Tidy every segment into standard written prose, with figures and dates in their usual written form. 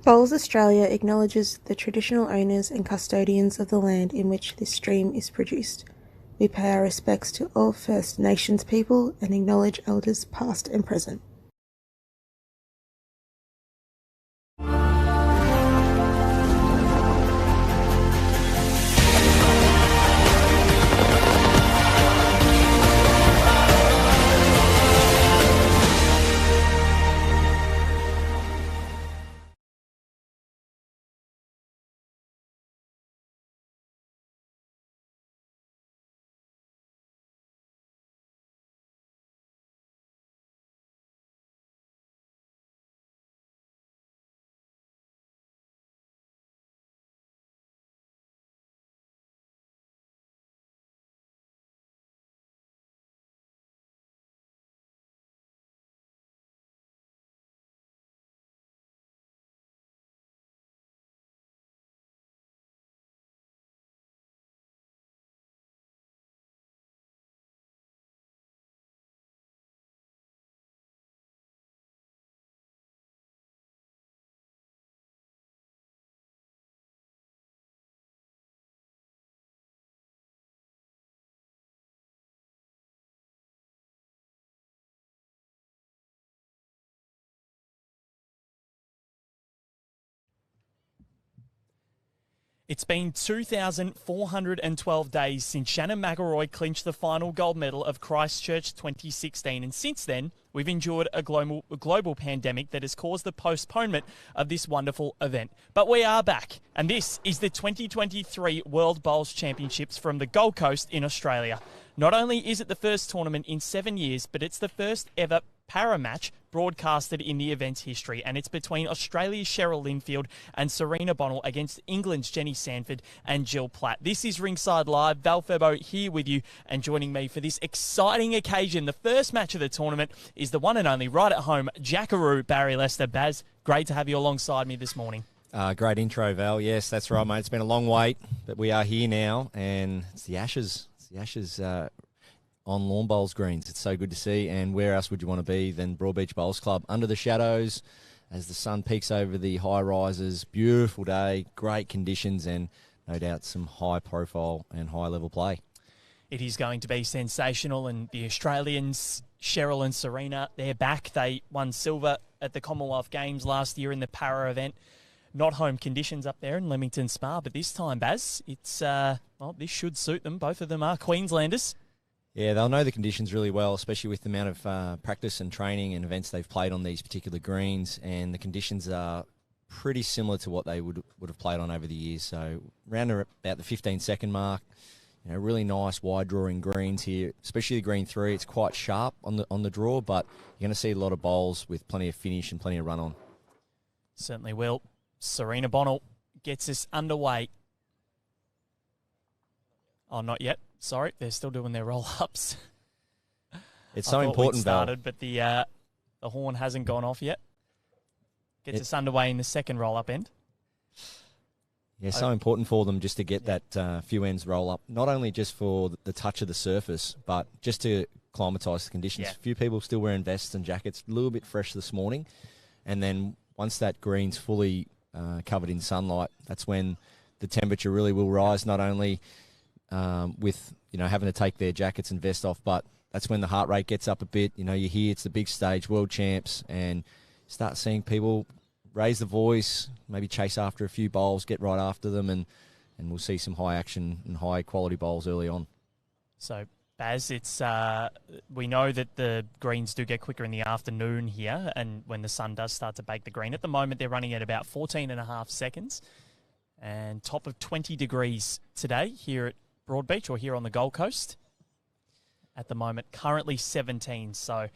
Bowls Australia acknowledges the traditional owners and custodians of the land in which this stream is produced. We pay our respects to all First Nations people and acknowledge elders past and present. It's been 2,412 days since Shannon McElroy clinched the final gold medal of Christchurch 2016, and since then, we've endured a global pandemic that has caused the postponement of this wonderful event. But we are back, and this is the 2023 World Bowls Championships from the Gold Coast in Australia. Not only is it the first tournament in 7 years, but it's the first ever para match broadcasted in the event's history, and it's between Australia's Cheryl Linfield and Serena Bonnell against England's Jenny Sanford and Jill Platt. This is Ringside Live. Val Febo here with you, and joining me for this exciting occasion, the first match of the tournament, is the one and only right at home Jackaroo, Barry Lester. Baz, great to have you alongside me this morning. Great intro, Val. Yes, that's right, mate. It's been a long wait, but we are here now, and it's the Ashes. It's the Ashes on Lawn Bowls greens. It's so good to see, and where else would you want to be than Broadbeach Bowls Club, under the shadows as the sun peeks over the high rises. Beautiful day, great conditions, and no doubt some high profile and high level play. It is going to be sensational, and the Australians, Cheryl and Serena, they're back. They won silver at the Commonwealth Games last year in the para event. Not home conditions up there in Leamington Spa, but this time, Baz, it's this should suit them. Both of them are Queenslanders. Yeah, they'll know the conditions really well, especially with the amount of practice and training and events they've played on these particular greens, and the conditions are pretty similar to what they would have played on over the years. So around about the 15-second mark, really nice wide drawing greens here, especially the green 3. It's quite sharp on the draw, but you're going to see a lot of bowls with plenty of finish and plenty of run on. Certainly will. Serena Bonnell gets us underway. Oh, not yet. Sorry, they're still doing their roll-ups. It's so important, Val. But the horn hasn't gone off yet. Gets us underway in the second roll-up end. Yeah, so important for them just to get that few ends roll up, not only just for the touch of the surface, but just to acclimatise the conditions. Yeah. A few people still wearing vests and jackets, a little bit fresh this morning. And then once that green's fully covered in sunlight, that's when the temperature really will rise, not only with having to take their jackets and vest off, but that's when the heart rate gets up a bit. You hear it's the big stage, world champs, and start seeing people raise the voice, maybe chase after a few bowls, get right after them, and we'll see some high action and high quality bowls early on. So, Baz, it's we know that the greens do get quicker in the afternoon here, and when the sun does start to bake the green. At the moment, they're running at about 14.5 seconds, and top of 20 degrees today here at Broadbeach, or here on the Gold Coast. At the moment, currently 17. So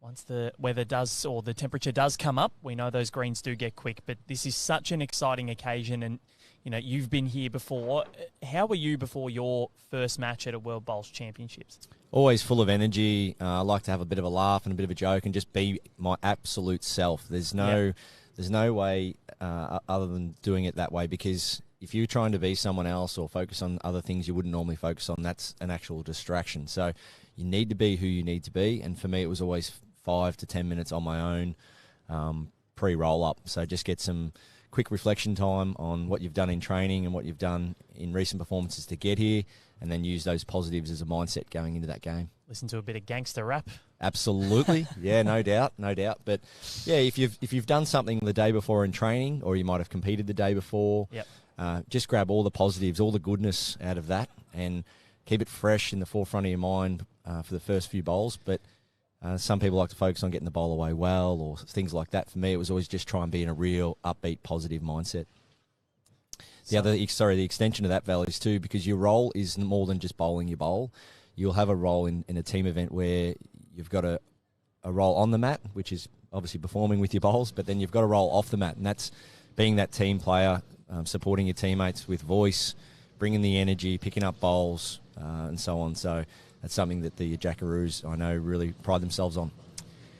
once the weather does, or the temperature does come up, we know those greens do get quick. But this is such an exciting occasion, and you've been here before. How were you before your first match at a World Bowls Championships? Always full of energy. I like to have a bit of a laugh and a bit of a joke, and just be my absolute self. There's no way other than doing it that way, because if you're trying to be someone else or focus on other things you wouldn't normally focus on, that's an actual distraction. So you need to be who you need to be. And for me, it was always 5 to 10 minutes on my own, pre-roll up. So just get some quick reflection time on what you've done in training and what you've done in recent performances to get here, and then use those positives as a mindset going into that game. Listen to a bit of gangster rap. Absolutely. Yeah, no doubt. But yeah, if you've done something the day before in training, or you might have competed the day before, Yep. Just grab all the positives, all the goodness out of that, and keep it fresh in the forefront of your mind for the first few bowls. But some people like to focus on getting the bowl away well or things like that. For me, it was always just try and be in a real upbeat, positive mindset. The extension of that, Val, is too, because your role is more than just bowling your bowl. You'll have a role in a team event where you've got a role on the mat, which is obviously performing with your bowls, but then you've got a role off the mat, and that's being that team player, supporting your teammates with voice, bringing the energy, picking up bowls, and so on. So that's something that the Jackaroos, I know, really pride themselves on.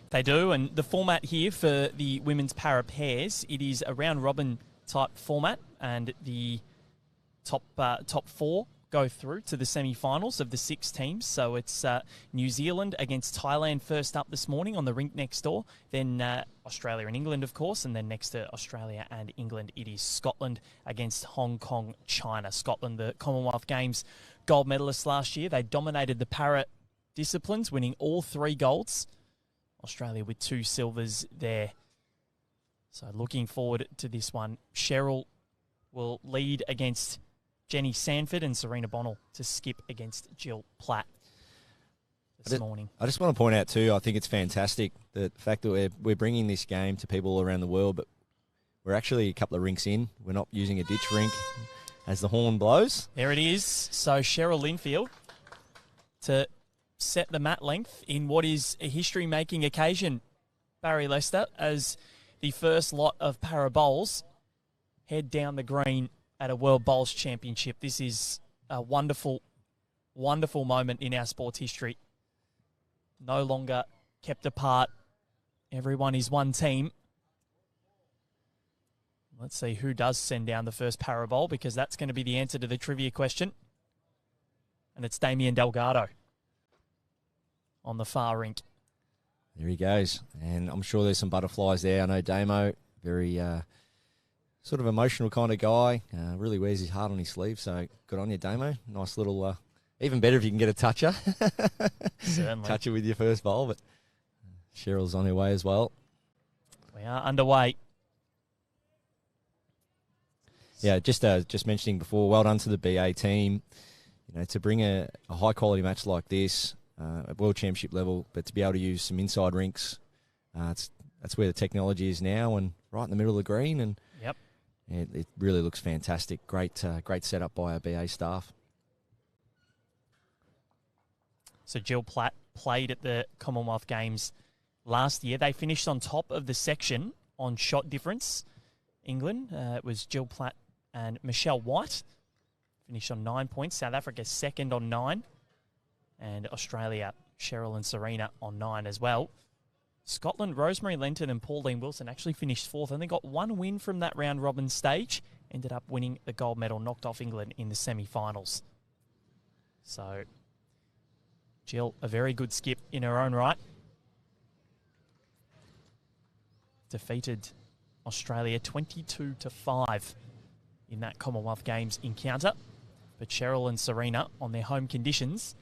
They do, and the format here for the women's para pairs, it is a round-robin type format, and the top four go through to the semi-finals of the 6 teams. So it's New Zealand against Thailand first up this morning on the rink next door. Then Australia and England, of course. And then next to Australia and England, it is Scotland against Hong Kong, China. Scotland, the Commonwealth Games gold medalists last year. They dominated the para disciplines, winning all 3 golds. Australia with 2 silvers there. So looking forward to this one. Cheryl will lead against Jenny Sanford, and Serena Bonnell to skip against Jill Platt this morning. I just want to point out too, I think it's fantastic the fact that we're bringing this game to people all around the world, but we're actually a couple of rinks in. We're not using a ditch rink as the horn blows. There it is. So Cheryl Linfield to set the mat length in what is a history-making occasion, Barry Lester, as the first lot of para bowls head down the green at a World Bowls Championship. This is a wonderful, wonderful moment in our sports history. No longer kept apart. Everyone is one team. Let's see who does send down the first para bowl, because that's going to be the answer to the trivia question. And it's Damien Delgado on the far rink. There he goes. And I'm sure there's some butterflies there. I know Damo, very sort of emotional kind of guy, really wears his heart on his sleeve, so good on you, Damo. Nice little, even better if you can get a toucher. Certainly. Toucher with your first bowl, but Cheryl's on her way as well. We are underway. Yeah, just mentioning before, well done to the BA team. You know, to bring a high-quality match like this at World Championship level, but to be able to use some inside rinks, that's where the technology is now, and right in the middle of the green, and Yep. It really looks fantastic. Great setup by our BA staff. So Jill Platt played at the Commonwealth Games last year. They finished on top of the section on shot difference. England, it was Jill Platt and Michelle White. Finished on 9 points. South Africa second on 9. And Australia, Cheryl and Serena on 9 as well. Scotland, Rosemary Lenton and Pauline Wilson actually finished 4th, and they got 1 win from that round-robin stage. Ended up winning the gold medal, knocked off England in the semi-finals. So, Jill, a very good skip in her own right. Defeated Australia 22-5 in that Commonwealth Games encounter. But Cheryl and Serena, on their home conditions,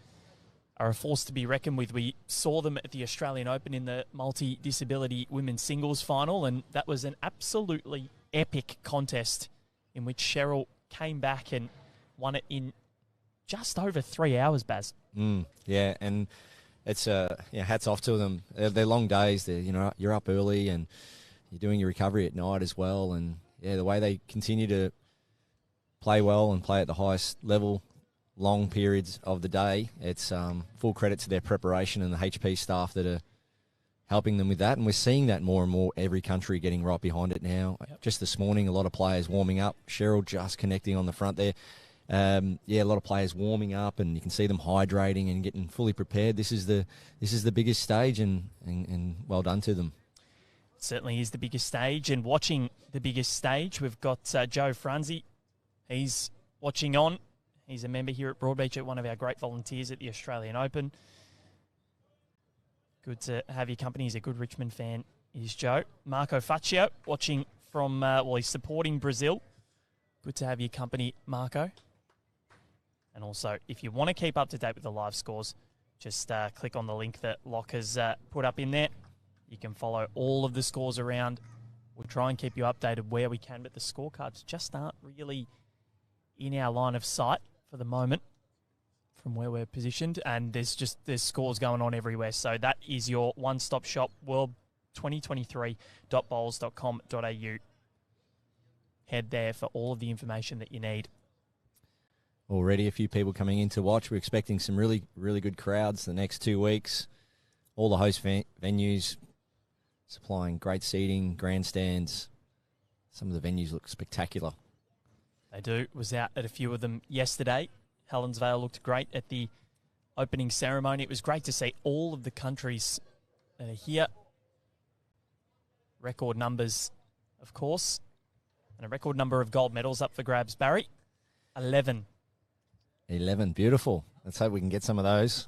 are a force to be reckoned with. We saw them at the Australian Open in the multi-disability women's singles final, and that was an absolutely epic contest in which Cheryl came back and won it in just over 3 hours, Baz. Yeah, and it's hats off to them. They're long days. You're up early and you're doing your recovery at night as well, and yeah, the way they continue to play well and play at the highest level long periods of the day, it's full credit to their preparation and the HP staff that are helping them with that. And we're seeing that more and more, every country getting right behind it now. Yep. Just this morning, a lot of players warming up. Cheryl just connecting on the front there. A lot of players warming up, and you can see them hydrating and getting fully prepared. This is the biggest stage, and well done to them. It certainly is the biggest stage, and watching the biggest stage, we've got Joe Franzi. He's watching on. He's a member here at Broadbeach, at one of our great volunteers at the Australian Open. Good to have your company. He's a good Richmond fan is Joe. Marco Faccio watching from, he's supporting Brazil. Good to have your company, Marco. And also, if you want to keep up to date with the live scores, just click on the link that Locke has put up in there. You can follow all of the scores around. We'll try and keep you updated where we can, but the scorecards just aren't really in our line of sight for the moment from where we're positioned. And there's scores going on everywhere. So that is your one-stop shop, world2023.bowls.com.au. Head there for all of the information that you need. Already a few people coming in to watch. We're expecting some really, really good crowds the next 2 weeks. All the host venues supplying great seating, grandstands. Some of the venues look spectacular. They do. Was out at a few of them yesterday. Helensvale looked great at the opening ceremony. It was great to see all of the countries that are here. Record numbers, of course. And a record number of gold medals up for grabs. Barry, 11. 11, beautiful. Let's hope we can get some of those.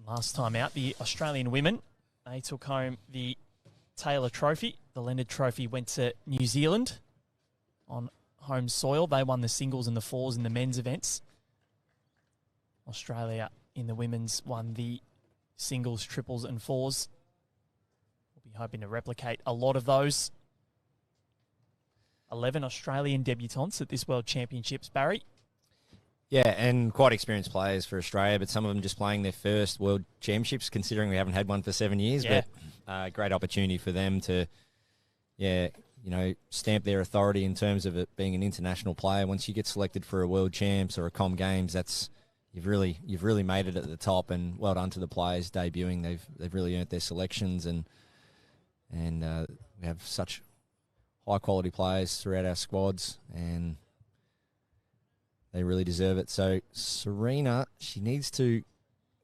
Last time out, the Australian women, they took home the Taylor Trophy. The Leonard Trophy went to New Zealand on home soil. They won the singles and the fours in the men's events. Australia in the women's won the singles, triples and fours. We'll be hoping to replicate a lot of those. 11 Australian debutantes at this World Championships, Barry. Yeah, and quite experienced players for Australia, but some of them just playing their first World Championships, considering we haven't had one for 7 years. Yeah. But great opportunity for them to, stamp their authority in terms of it being an international player. Once you get selected for a World Champs or a Com Games, you've really made it at the top. And well done to the players debuting. They've really earned their selections, and we have such high quality players throughout our squads, and they really deserve it. So Serena, she needs to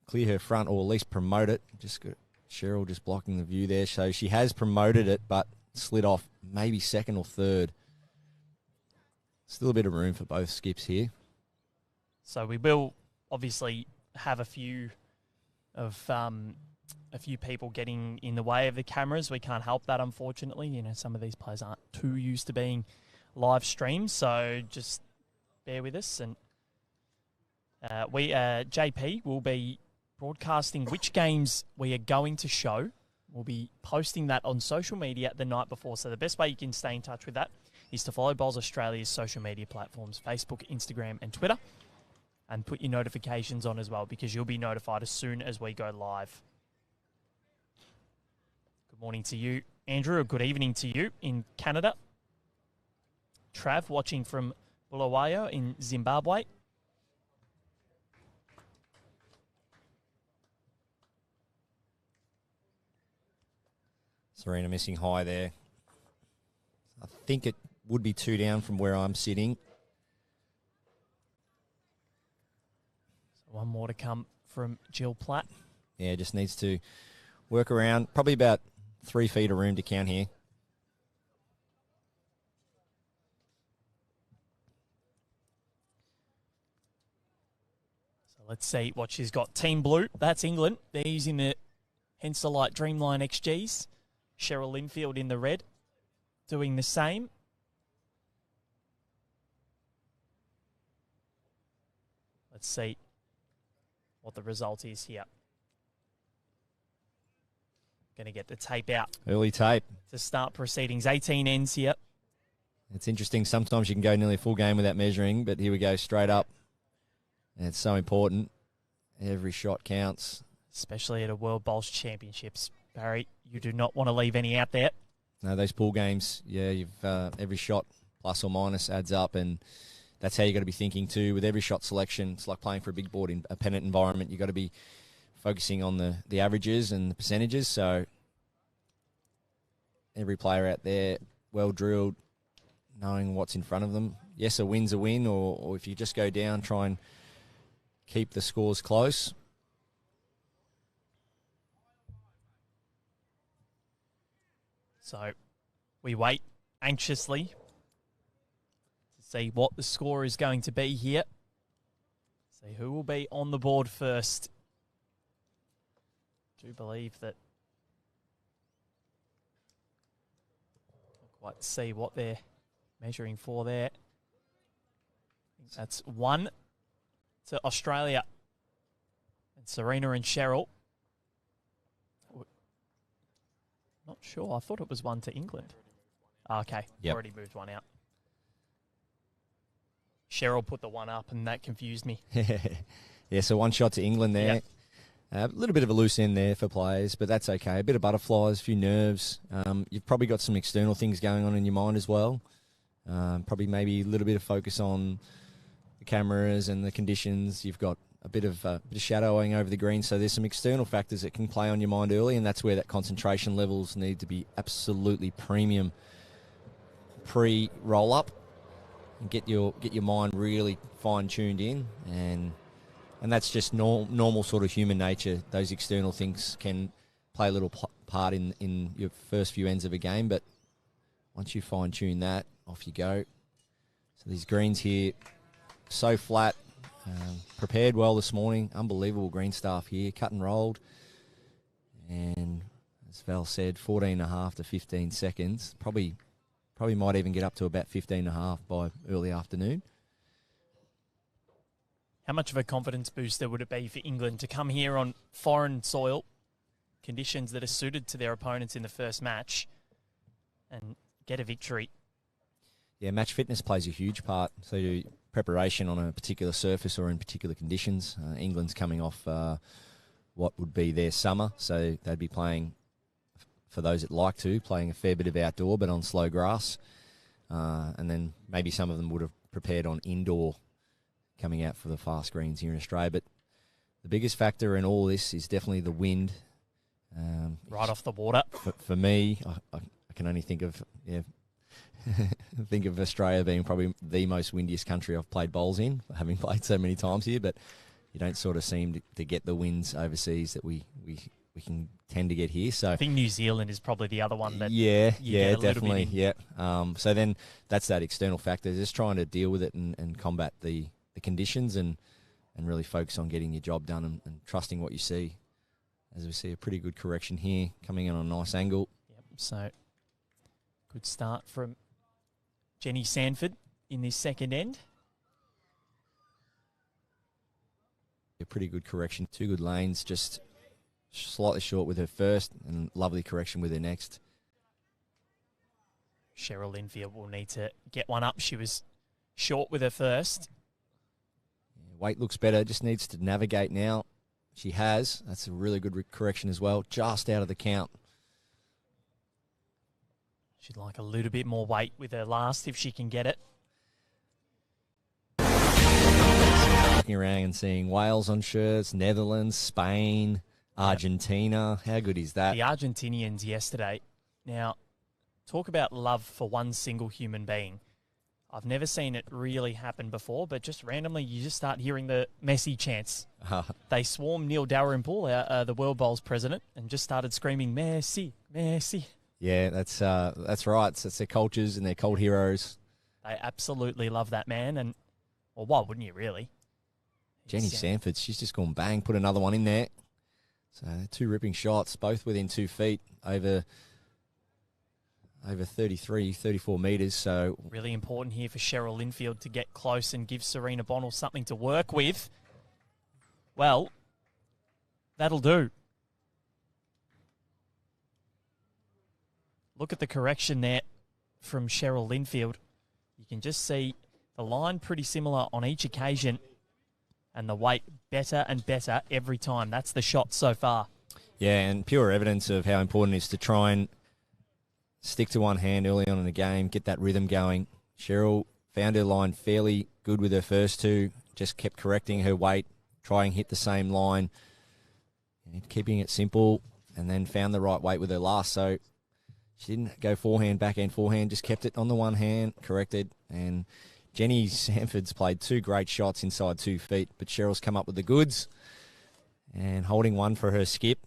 clear her front or at least promote it. Just got Cheryl just blocking the view there. So she has promoted it, but slid off maybe second or third. Still a bit of room for both skips here. So we will obviously have a few people getting in the way of the cameras. We can't help that, unfortunately. Some of these players aren't too used to being live streamed, so just bear with us. And JP will be broadcasting which games we are going to show. We'll be posting that on social media the night before. So the best way you can stay in touch with that is to follow Bowls Australia's social media platforms, Facebook, Instagram, and Twitter, and put your notifications on as well, because you'll be notified as soon as we go live. Good morning to you, Andrew, or good evening to you in Canada. Trav watching from Bulawayo in Zimbabwe. Serena missing high there. I think it would be 2 down from where I'm sitting. So one more to come from Jill Platt. Yeah, just needs to work around. Probably about 3 feet of room to count here. So let's see what she's got. Team Blue, that's England. They're using the Henselite Dreamline XGs. Cheryl Linfield in the red, doing the same. Let's see what the result is here. Going to get the tape out. Early tape. To start proceedings. 18 ends here. It's interesting. Sometimes you can go nearly a full game without measuring, but here we go straight up. And it's so important. Every shot counts. Especially at a World Bowls Championships. Barry, you do not want to leave any out there. No, those pool games, you've every shot plus or minus adds up, and that's how you got to be thinking too. With every shot selection, it's like playing for a big board in a pennant environment. You got to be focusing on the averages and the percentages. So every player out there, well drilled, knowing what's in front of them. Yes, a win's a win, or if you just go down, try and keep the scores close. So we wait anxiously to see what the score is going to be here. See who will be on the board first. do believe that. Not quite see what they're measuring for there. I think that's 1 to Australia. And Serena and Cheryl. Not sure. I thought it was 1 to England. Okay, Yep. already moved one out. Cheryl put the 1 up, and that confused me. Yeah, so 1 shot to England there. Yep. A little bit of a loose end there for players, but that's okay. A bit of butterflies, a few nerves. You've probably got some external things going on in your mind as well. Probably maybe a little bit of focus on the cameras and the conditions. You've got a bit of shadowing over the green, so there's some external factors that can play on your mind early, and that's where that concentration levels need to be absolutely premium pre-roll up, and get your mind really fine-tuned in, and that's just normal sort of human nature. Those external things can play a little part in your first few ends of a game, but once you fine-tune that, off you go. So these greens here, so flat, prepared well this morning. Unbelievable green staff here, cut and rolled. And as Val said, 14.5 to 15 seconds. Probably might even get up to about 15.5 by early afternoon. How much of a confidence booster would it be for England to come here on foreign soil, conditions that are suited to their opponents in the first match, and get a victory? Yeah, match fitness plays a huge part. So preparation on a particular surface or in particular conditions. England's coming off what would be their summer, so they'd be playing, for those that like to, playing a fair bit of outdoor but on slow grass. And then maybe some of them would have prepared on indoor coming out for the fast greens here in Australia. But the biggest factor in all this is definitely the wind. Right off the water. For me, I can only think of think of Australia being probably the most windiest country I've played bowls in, having played so many times here. But you don't sort of seem to get the winds overseas that we can tend to get here. So I think New Zealand is probably the other one that yeah, get a little definitely, bit in. yeah. So then that's that external factor, just trying to deal with it and combat the conditions and really focus on getting your job done and trusting what you see. As we see a pretty good correction here, coming in on a nice angle. Yep. So good start from Jenny Sanford in this second end. A pretty good correction, 2 good lanes, just slightly short with her first and lovely correction with her next. Cheryl Linfield will need to get one up. She was short with her first. Yeah, weight looks better, just needs to navigate now. She has. That's a really good correction as well, just out of the count. She'd like a little bit more weight with her last if she can get it. Looking around and seeing Wales on shirts, Netherlands, Spain, Argentina. How good is that? The Argentinians yesterday. Now, talk about love for one single human being. I've never seen it really happen before, but just randomly you just start hearing the Messi chants. They swarmed Neil Dalrymple, the World Bowls president, and just started screaming, Messi, Messi. Yeah, that's right. It's their cultures and their cult heroes. They absolutely love that man, and well, why wouldn't you really? Jenny Sanford, she's just gone bang, put another one in there. So 2 ripping shots, both within 2 feet over 33, 34 metres. So really important here for Cheryl Linfield to get close and give Serena Bonnell something to work with. Well, that'll do. Look at the correction there from Cheryl Linfield. You can just see the line pretty similar on each occasion and the weight better and better every time. That's the shot so far. Yeah, and pure evidence of how important it is to try and stick to one hand early on in the game, get that rhythm going. Cheryl found her line fairly good with her first 2, just kept correcting her weight, trying to hit the same line, and keeping it simple, and then found the right weight with her last. So she didn't go forehand, backhand, forehand, just kept it on the one hand, corrected. And Jenny Sanford's played 2 great shots inside 2 feet, but Cheryl's come up with the goods and holding one for her skip.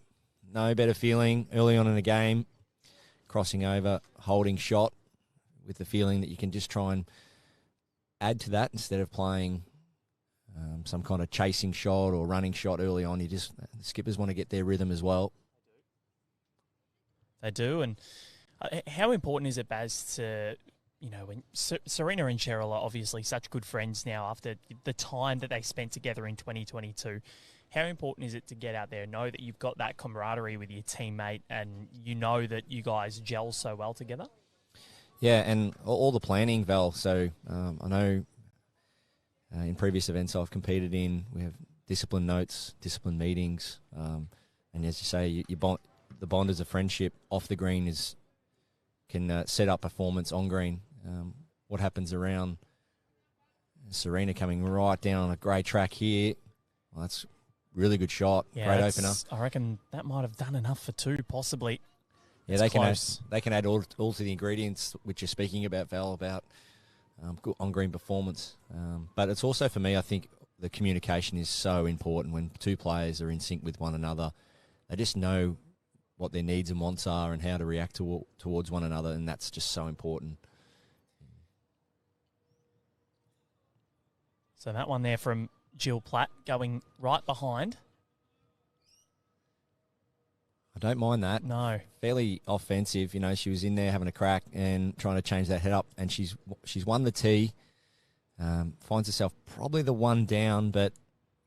No better feeling early on in the game, crossing over, holding shot with the feeling that you can just try and add to that instead of playing some kind of chasing shot or running shot early on. The skippers want to get their rhythm as well. They do. And how important is it, Baz, to, when Serena and Cheryl are obviously such good friends now after the time that they spent together in 2022, how important is it to get out there, know that you've got that camaraderie with your teammate and you know that you guys gel so well together? Yeah, and all the planning, Val. So I know in previous events I've competed in, we have discipline notes, discipline meetings, and as you say, the bond as a friendship off the green can set up performance on green. What happens around Serena coming right down on a great track here? Well, that's really good shot, great opener. I reckon that might have done enough for two, possibly. Yeah, they can add all to the ingredients which you're speaking about, Val, about good on-green performance. But it's also, for me, I think the communication is so important when two players are in sync with one another. They just know what their needs and wants are and how to react towards one another, and that's just so important. So that one there from Jill Platt going right behind. I don't mind that. No. Fairly offensive. She was in there having a crack and trying to change that head up, and she's won the tee. Finds herself probably the one down, but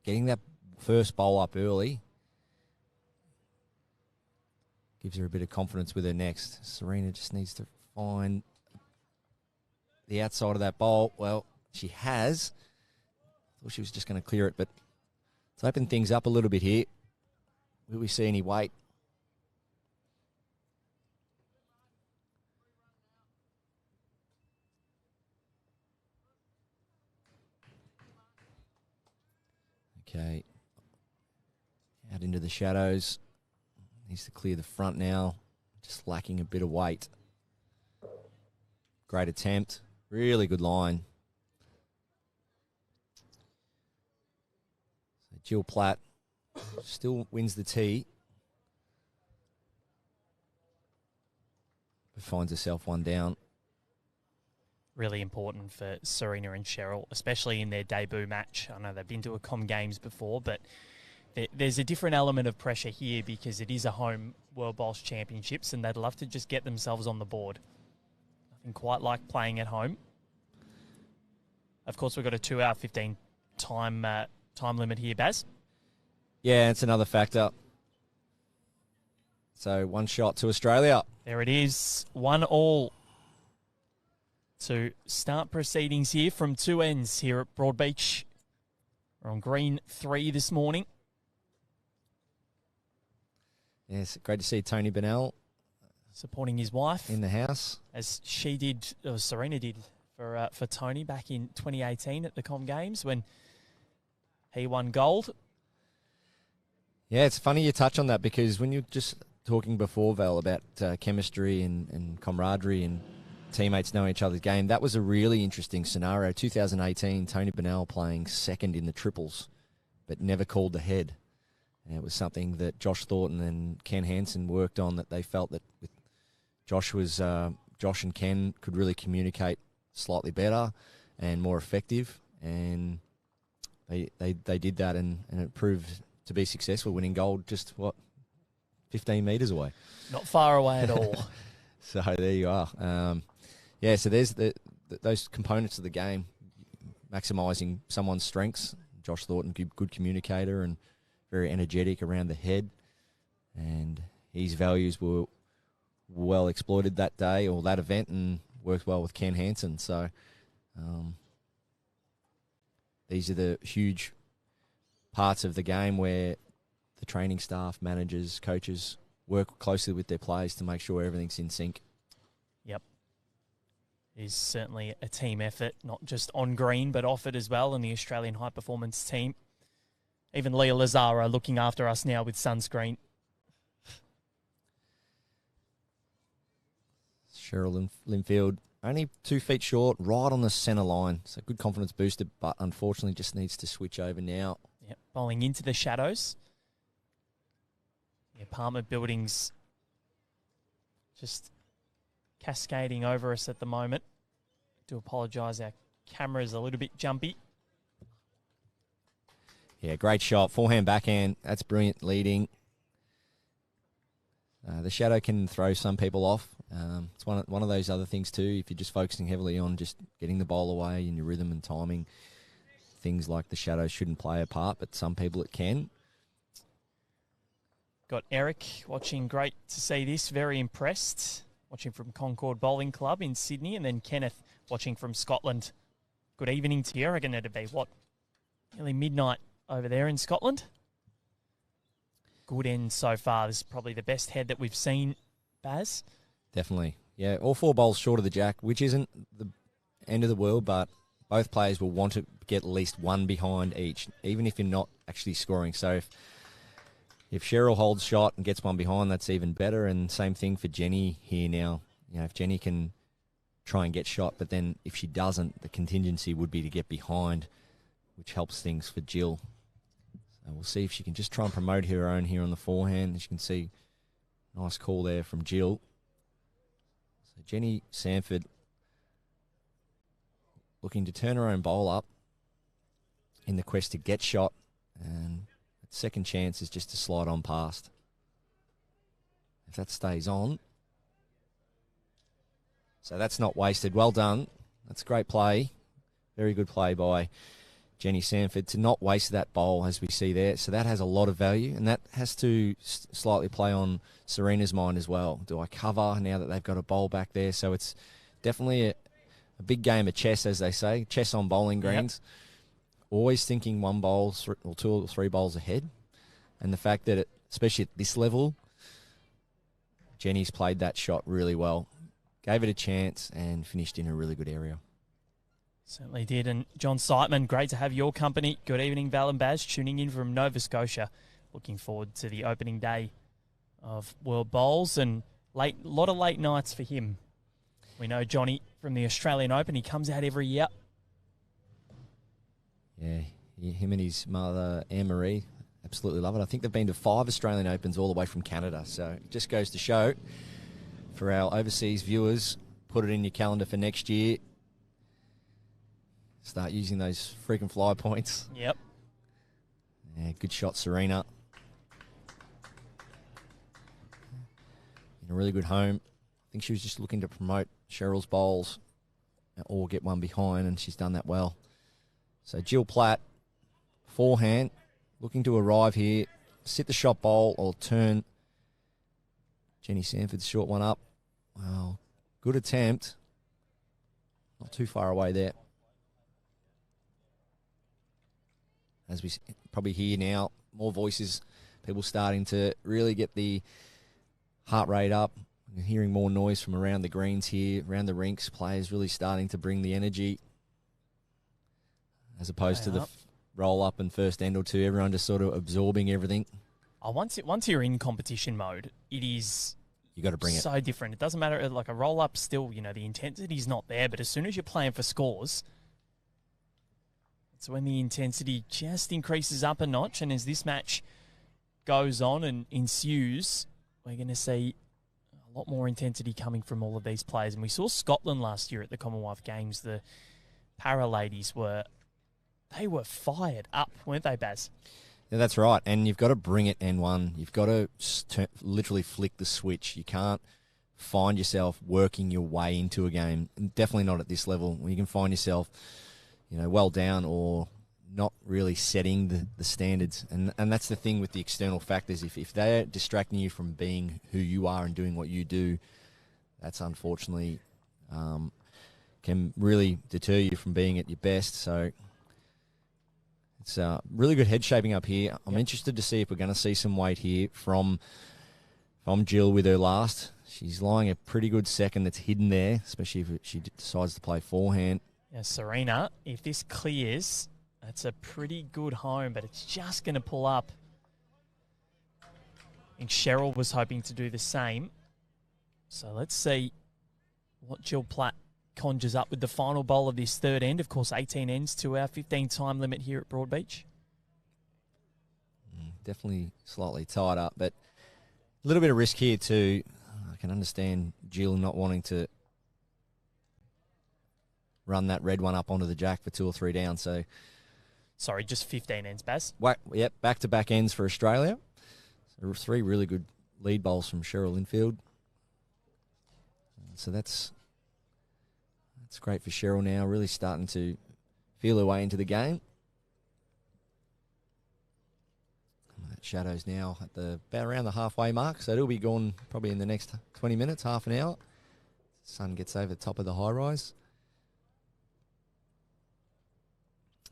getting that first bowl up early gives her a bit of confidence with her next. Serena just needs to find the outside of that bowl. Well, she has. Thought she was just going to clear it, but let's open things up a little bit here. Will we see any weight? Okay. Out into the shadows. Needs to clear the front now. Just lacking a bit of weight. Great attempt. Really good line. So Jill Platt still wins the tee. But finds herself one down. Really important for Serena and Cheryl, especially in their debut match. I know they've been to a Com Games before, but there's a different element of pressure here because it is a home World Bowls Championships and they'd love to just get themselves on the board. Nothing quite like playing at home. Of course, we've got a 2 hour 15 time limit here, Baz. Yeah, it's another factor. So one shot to Australia. There it is, 1-1. To start proceedings here from two ends here at Broadbeach. We're on green 3 this morning. Yes, great to see Tony Bennell supporting his wife in the house, as she did, or Serena did for Tony back in 2018 at the Com Games when he won gold. Yeah, it's funny you touch on that because when you're just talking before, Val, about chemistry and camaraderie and teammates knowing each other's game, that was a really interesting scenario. 2018, Tony Bennell playing second in the triples, but never called the head. And it was something that Josh Thornton and Ken Hansen worked on, that they felt that with Josh and Ken could really communicate slightly better and more effective, and they did that, and it proved to be successful, winning gold just 15 metres away. Not far away at all. So there you are. So there's those components of the game, maximising someone's strengths. Josh Thornton, good communicator and very energetic around the head, and his values were well exploited that day or that event and worked well with Ken Hansen. So these are the huge parts of the game where the training staff, managers, coaches work closely with their players to make sure everything's in sync. Yep. It is certainly a team effort, not just on green, but off it as well, and the Australian high performance team. Even Leah Lazara looking after us now with sunscreen. Cheryl Linfield, only 2 feet short, right on the centre line. So good confidence booster, but unfortunately just needs to switch over now. Yep, bowling into the shadows. The apartment buildings just cascading over us at the moment. Do apologise, our camera is a little bit jumpy. Yeah, great shot. Forehand, backhand. That's brilliant leading. The shadow can throw some people off. It's one of those other things too. If you're just focusing heavily on just getting the bowl away and your rhythm and timing, things like the shadow shouldn't play a part, but some people it can. Got Eric watching. Great to see this. Very impressed. Watching from Concord Bowling Club in Sydney. And then Kenneth watching from Scotland. Good evening to you. I reckon it'd be, nearly midnight over there in Scotland? Good end so far. This is probably the best head that we've seen, Baz. Definitely. Yeah, all 4 bowls short of the jack, which isn't the end of the world, but both players will want to get at least one behind each, even if you're not actually scoring. So if Cheryl holds shot and gets one behind, that's even better. And same thing for Jenny here now. You know, if Jenny can try and get shot, but then if she doesn't, the contingency would be to get behind, which helps things for Jill. So we'll see if she can just try and promote her own here on the forehand. As you can see, nice call there from Jill. So Jenny Sanford looking to turn her own bowl up in the quest to get shot, and second chance is just to slide on past. If that stays on. So that's not wasted. Well done. That's great play. Very good play by Jenny Sanford to not waste that bowl, as we see there. So that has a lot of value, and that has to slightly play on Serena's mind as well. Do I cover now that they've got a bowl back there? So it's definitely a big game of chess, as they say. Chess on bowling greens. Yep. Always thinking 1 bowl or 2 or 3 bowls ahead. And the fact that, especially at this level, Jenny's played that shot really well. Gave it a chance and finished in a really good area. Certainly did. And John Seitman, great to have your company. Good evening, Val and Baz, tuning in from Nova Scotia. Looking forward to the opening day of World Bowls, and a lot of late nights for him. We know Johnny from the Australian Open. He comes out every year. Yeah, him and his mother, Anne-Marie, absolutely love it. I think they've been to 5 Australian Opens all the way from Canada. So it just goes to show for our overseas viewers, put it in your calendar for next year. Start using those freaking fly points. Yep. Yeah, good shot, Serena. In a really good home. I think she was just looking to promote Cheryl's bowls or get one behind, and she's done that well. So Jill Platt, forehand, looking to arrive here, sit the shot bowl or turn Jenny Sanford's short one up. Well, good attempt. Not too far away there. As we probably hear now, more voices, people starting to really get the heart rate up. We're hearing more noise from around the greens here, around the rinks. Players really starting to bring the energy, as opposed to the roll up and first end or two. Everyone just sort of absorbing everything. Oh, once you're in competition mode, it is you got to bring so different. It doesn't matter, like a roll up. Still, the intensity's not there. But as soon as you're playing for scores, it's when the intensity just increases up a notch. And as this match goes on and ensues, we're going to see a lot more intensity coming from all of these players. And we saw Scotland last year at the Commonwealth Games. The para ladies were fired up, weren't they, Baz? Yeah, that's right. And you've got to bring it N1. You've got to literally flick the switch. You can't find yourself working your way into a game. And definitely not at this level. When you can find yourself, well down or not really setting the standards. And that's the thing with the external factors. If they're distracting you from being who you are and doing what you do, that's unfortunately can really deter you from being at your best. So it's really good head shaping up here. I'm interested to see if we're going to see some weight here from Jill with her last. She's lying a pretty good second that's hidden there, especially if she decides to play forehand. Yeah, Serena, if this clears, that's a pretty good home, but it's just going to pull up. I think Cheryl was hoping to do the same. So let's see what Jill Platt conjures up with the final bowl of this third end. Of course, 18 ends to our 15 time limit here at Broadbeach. Definitely slightly tied up, but a little bit of risk here too. I can understand Jill not wanting to run that red one up onto the jack for 2 or 3 down. So, sorry, just 15 ends, Baz. Yep, back-to-back ends for Australia. So 3 really good lead bowls from Cheryl Linfield. So that's great for Cheryl now, really starting to feel her way into the game. Shadows now at about around the halfway mark, so it'll be gone probably in the next 20 minutes, half an hour. Sun gets over the top of the high rise.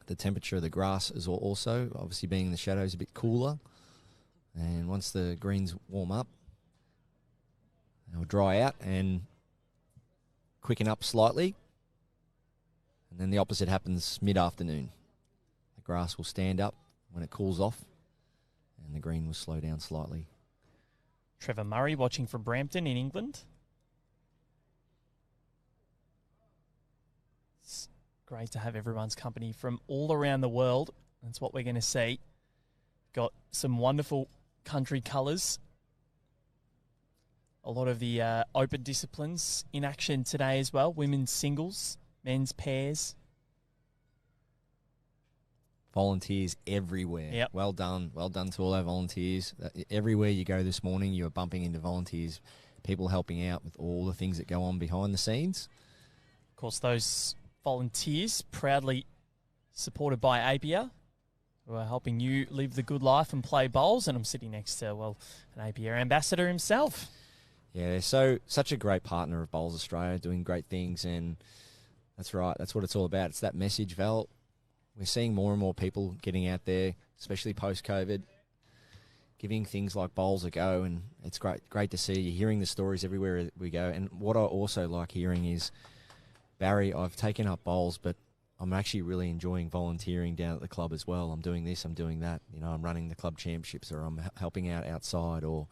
The temperature of the grass is also, obviously being in the shadows, a bit cooler. And once the greens warm up, they'll dry out and quicken up slightly. And then the opposite happens mid-afternoon. The grass will stand up when it cools off, and the green will slow down slightly. Trevor Murray watching from Brampton in England. It's great to have everyone's company from all around the world. That's what we're going to see. Got some wonderful country colours. A lot of the open disciplines in action today as well. Women's singles, men's pairs. Volunteers everywhere. Yep. Well done to all our volunteers. Everywhere you go this morning, you are bumping into volunteers, people helping out with all the things that go on behind the scenes. Of course, those volunteers proudly supported by APIA, who are helping you live the good life and play bowls. And I'm sitting next to, well, an APIA ambassador himself. Yeah, so such a great partner of Bowls Australia, doing great things, and that's right. That's what it's all about. It's that message, Val. We're seeing more and more people getting out there, especially post-COVID, giving things like bowls a go, and it's great to see. You're hearing the stories everywhere we go. And what I also like hearing is, Barry, I've taken up bowls, but I'm actually really enjoying volunteering down at the club as well. I'm doing this, I'm doing that. You know, I'm running the club championships, or I'm helping out outside, or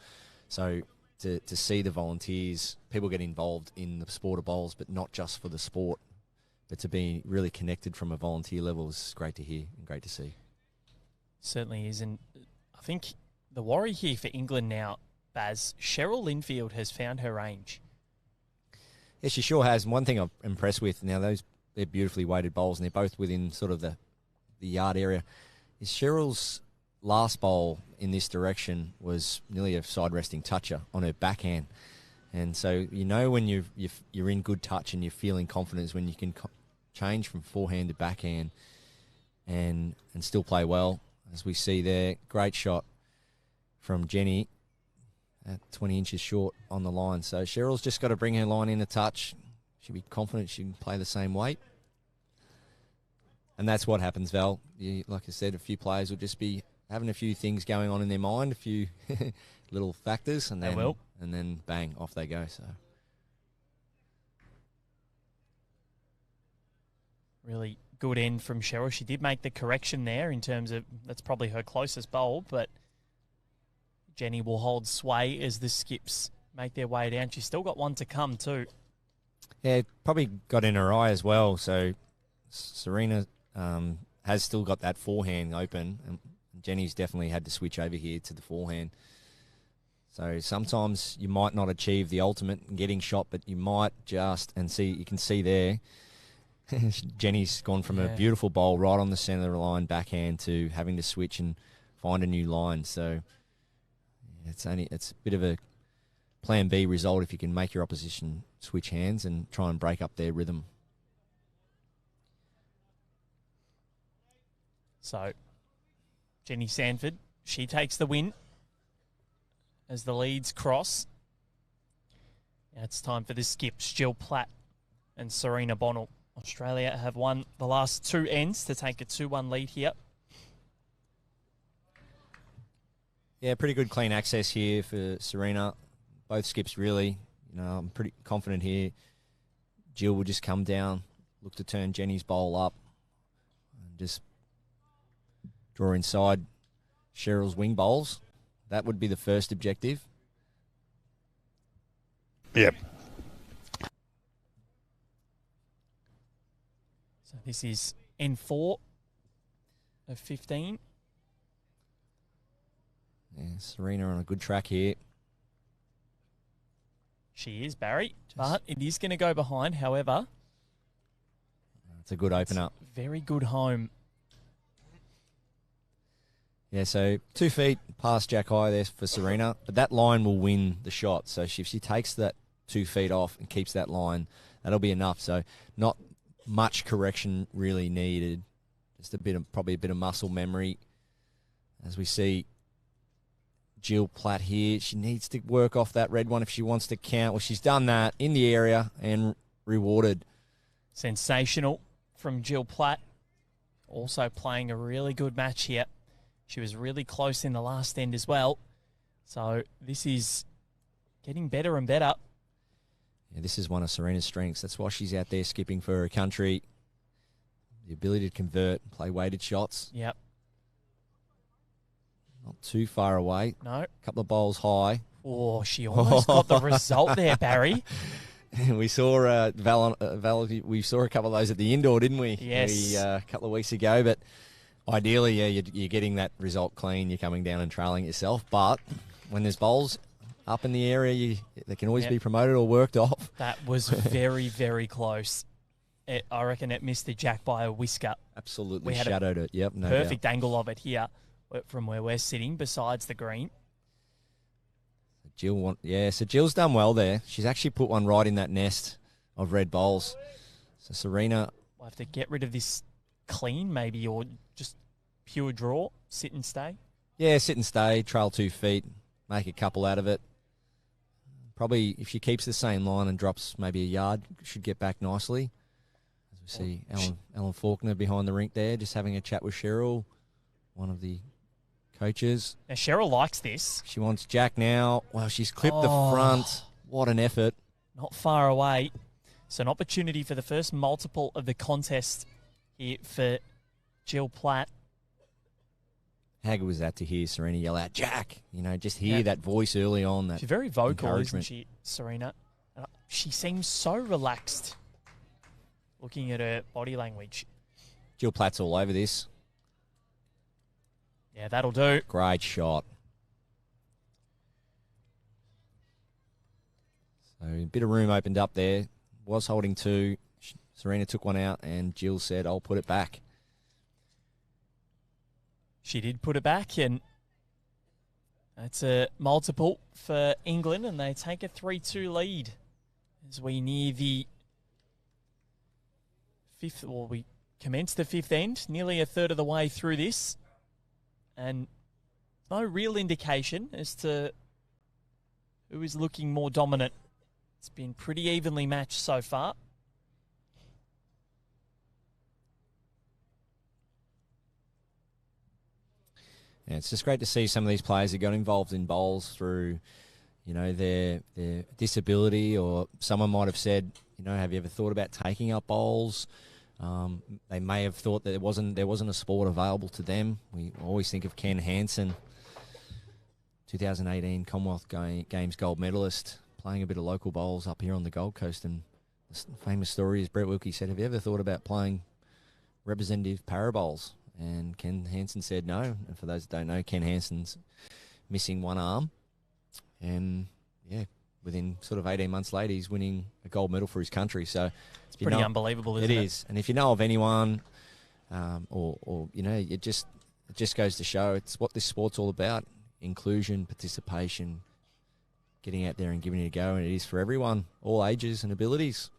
so. To see the volunteers, people get involved in the sport of bowls, but not just for the sport, but to be really connected from a volunteer level is great to hear and great to see. Certainly is. And I think the worry here for England now, Baz, Cheryl Linfield has found her range. Yeah, she sure has. And one thing I'm impressed with, now they're beautifully weighted bowls, and they're both within sort of the yard area, is Cheryl's last bowl in this direction was nearly a side resting toucher on her backhand. And so you know when you're in good touch and you're feeling confidence when you can change from forehand to backhand and still play well, as we see there. Great shot from Jenny at 20 inches short on the line. So Cheryl's just got to bring her line in a touch. She'll be confident she can play the same weight. And that's what happens, Val. Like I said, a few players will just be having a few things going on in their mind, a few little factors, and then bang, off they go. So really good end from Cheryl. She did make the correction there in terms of that's probably her closest bowl, but Jenny will hold sway as the skips make their way down. She's still got one to come too. Yeah, probably got in her eye as well. So Serena has still got that forehand open, and Jenny's definitely had to switch over here to the forehand. So sometimes you might not achieve the ultimate in getting shot, but you might just, and see, you can see there, Jenny's gone from a beautiful bowl right on the centre of the line backhand to having to switch and find a new line. So it's a bit of a plan B result if you can make your opposition switch hands and try and break up their rhythm. So Jenny Sanford, she takes the win as the leads cross. Now it's time for the skips, Jill Platt and Serena Bonnell. Australia have won the last two ends to take a 2-1 lead here. Yeah, pretty good clean access here for Serena. Both skips really. I'm pretty confident here. Jill will just come down, look to turn Jenny's bowl up, and just draw inside Cheryl's wing bowls. That would be the first objective. Yep. So this is N4 of 15. Yeah, Serena on a good track here. She is, Barry, but it is going to go behind. However, it's a good open up. Very good home. Yeah, so 2 feet past Jack high there for Serena, but that line will win the shot. So if she takes that 2 feet off and keeps that line, that'll be enough. So not much correction really needed. Just probably a bit of muscle memory. As we see Jill Platt here, she needs to work off that red one if she wants to count. Well, she's done that in the area and rewarded. Sensational from Jill Platt. Also playing a really good match here. She was really close in the last end as well. So this is getting better and better. Yeah, this is one of Serena's strengths. That's why she's out there skipping for her country. The ability to convert, play weighted shots. Yep. Not too far away. No. A couple of bowls high. Oh, she almost got the result there, Barry. We saw we saw a couple of those at the indoor, didn't we? Yes. A couple of weeks ago. But ideally, yeah, you're getting that result clean. You're coming down and trailing yourself. But when there's bowls up in the area, they can always be promoted or worked off. That was very, very close. I reckon it missed the Jack by a whisker. Absolutely We had shadowed it. Yep, no perfect doubt. angle of it here from where we're sitting besides the green. So Jill's done well there. She's actually put one right in that nest of red bowls. So Serena... We'll have to get rid of this clean maybe, or just pure draw, sit and stay. Yeah, sit and stay, trail 2 feet, make a couple out of it. Probably if she keeps the same line and drops maybe a yard, should get back nicely. As we see Alan Faulkner behind the rink there, just having a chat with Cheryl, one of the coaches. Now, Cheryl likes this. She wants Jack now. Well, she's clipped the front. What an effort. Not far away. So an opportunity for the first multiple of the contest here for Jill Platt. How good was that to hear Serena yell out, Jack? You know, just hear that voice early on. That She's very vocal, isn't encouragement. she, Serena? She seems so relaxed looking at her body language. Jill Platt's all over this. Yeah, that'll do. Great shot. So a bit of room opened up there. Was holding 2. Serena took one out, and Jill said, I'll put it back. She did put it back, and that's a multiple for England, and they take a 3-2 lead as we near the fifth, or we commence the fifth end, nearly a third of the way through this, and no real indication as to who is looking more dominant. It's been pretty evenly matched so far. Yeah, it's just great to see some of these players who got involved in bowls through, you know, their disability, or someone might have said, you know, have you ever thought about taking up bowls? They may have thought that there wasn't a sport available to them. We always think of Ken Hansen, 2018 Commonwealth Games gold medalist, playing a bit of local bowls up here on the Gold Coast. And the famous story is Brett Wilkie said, have you ever thought about playing representative para bowls? And Ken Hansen said no. And for those that don't know, Ken Hansen's missing one arm. And, yeah, within sort of 18 months later, he's winning a gold medal for his country. So it's pretty unbelievable, isn't it? It is. And if you know of anyone, or you know, it just goes to show it's what this sport's all about. Inclusion, participation, getting out there and giving it a go. And it is for everyone, all ages and abilities.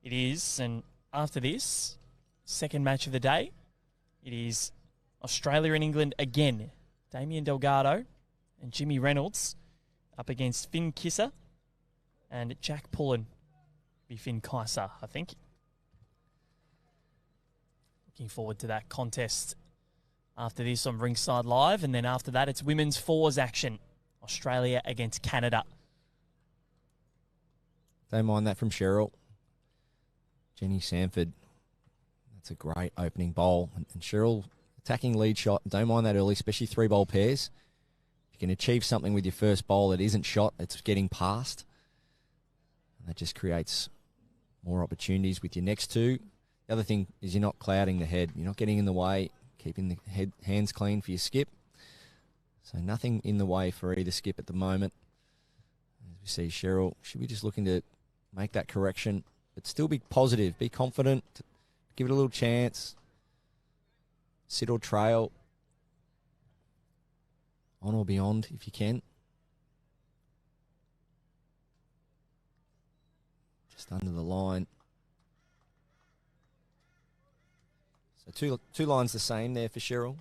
It is. And after this, second match of the day, it is Australia and England again. Damien Delgado and Jimmy Reynolds up against Finn Kisser and Jack Pullen. Be Finn Kaiser, I think. Looking forward to that contest after this on Ringside Live. And then after that, it's women's fours action. Australia against Canada. Don't mind that from Cheryl. Jenny Sanford. That's a great opening bowl. And Cheryl, attacking lead shot. Don't mind that early, especially 3-bowl pairs. If you can achieve something with your first bowl that isn't shot, it's getting past. And that just creates more opportunities with your next 2. The other thing is you're not clouding the head. You're not getting in the way, keeping the hands clean for your skip. So nothing in the way for either skip at the moment. As we see Cheryl, should be just looking to make that correction, but still be positive, be confident, give it a little chance, sit or trail. on or beyond if you can. Just under the line. So two lines the same there for Cheryl.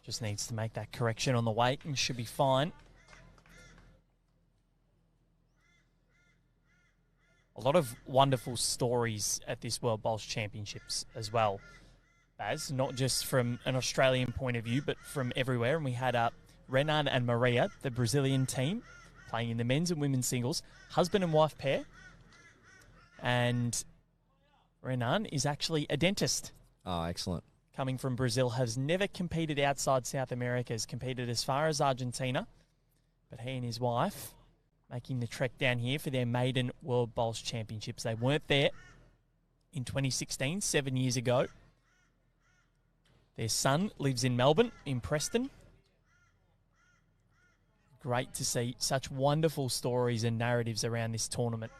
Just needs to make that correction on the weight and should be fine. A lot of wonderful stories at this World Bowls Championships as well, Baz, not just from an Australian point of view, but from everywhere. And we had Renan and Maria, the Brazilian team, playing in the men's and women's singles, husband and wife pair. And Renan is actually a dentist. Oh, excellent. Coming from Brazil, has never competed outside South America, has competed as far as Argentina. But he and his wife making the trek down here for their maiden World Bowls Championships. They weren't there in 2016, 7 years ago. Their son lives in Melbourne, in Preston. Great to see such wonderful stories and narratives around this tournament.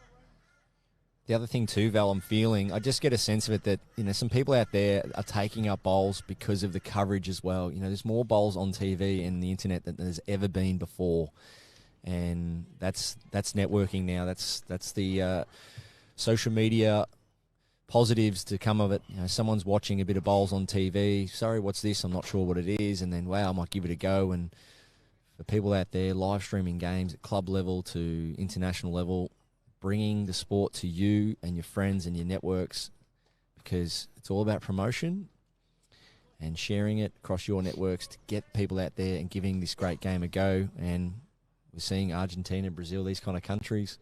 The other thing too, Val, I'm feeling, I just get a sense of it that, some people out there are taking up bowls because of the coverage as well. There's more bowls on TV and the internet than there's ever been before. And that's networking now. That's the social media positives to come of it. Someone's watching a bit of bowls on TV. Sorry, what's this? I'm not sure what it is. And then, wow, I might give it a go. And for people out there live streaming games at club level to international level, bringing the sport to you and your friends and your networks, because it's all about promotion and sharing it across your networks to get people out there and giving this great game a go. And we're seeing Argentina, Brazil, these kind of countries.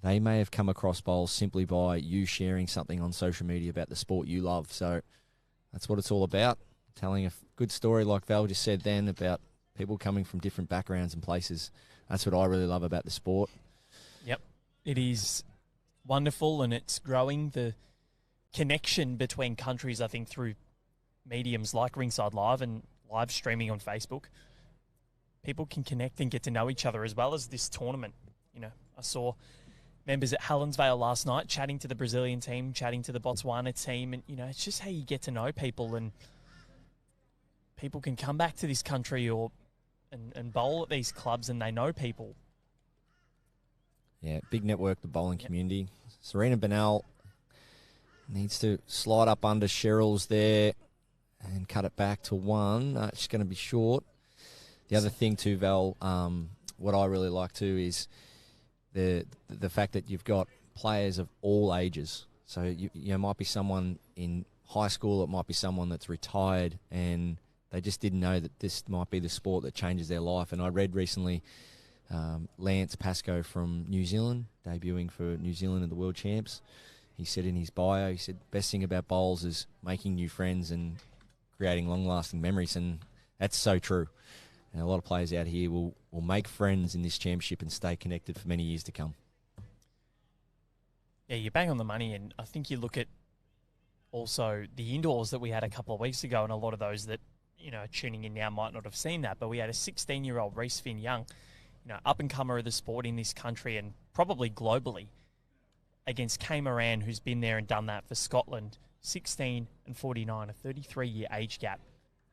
They may have come across bowls simply by you sharing something on social media about the sport you love. So that's what it's all about. Telling a good story like Val just said then about people coming from different backgrounds and places. That's what I really love about the sport. Yep. It is wonderful and it's growing. The connection between countries, I think, through mediums like Ringside Live and live streaming on Facebook. People can connect and get to know each other as well as this tournament. I saw members at Helensvale last night chatting to the Brazilian team, chatting to the Botswana team, and, it's just how you get to know people, and people can come back to this country and bowl at these clubs and they know people. Yeah, big network, the bowling community. Serena Bennell needs to slide up under Cheryl's there and cut it back to one. She's going to be short. The other thing too, Val, what I really like too is the fact that you've got players of all ages. So you might be someone in high school, it might be someone that's retired, and they just didn't know that this might be the sport that changes their life. And I read recently Lance Pascoe from New Zealand, debuting for New Zealand at the World Champs. He said in his bio, he said, best thing about bowls is making new friends and creating long-lasting memories, and that's so true. And a lot of players out here will make friends in this championship and stay connected for many years to come. Yeah, you're bang on the money, and I think you look at also the indoors that we had a couple of weeks ago, and a lot of those that, tuning in now might not have seen that, but we had a 16-year-old Reece Finn Young, up-and-comer of the sport in this country and probably globally, against Kay Moran, who's been there and done that for Scotland, 16 and 49, a 33-year age gap.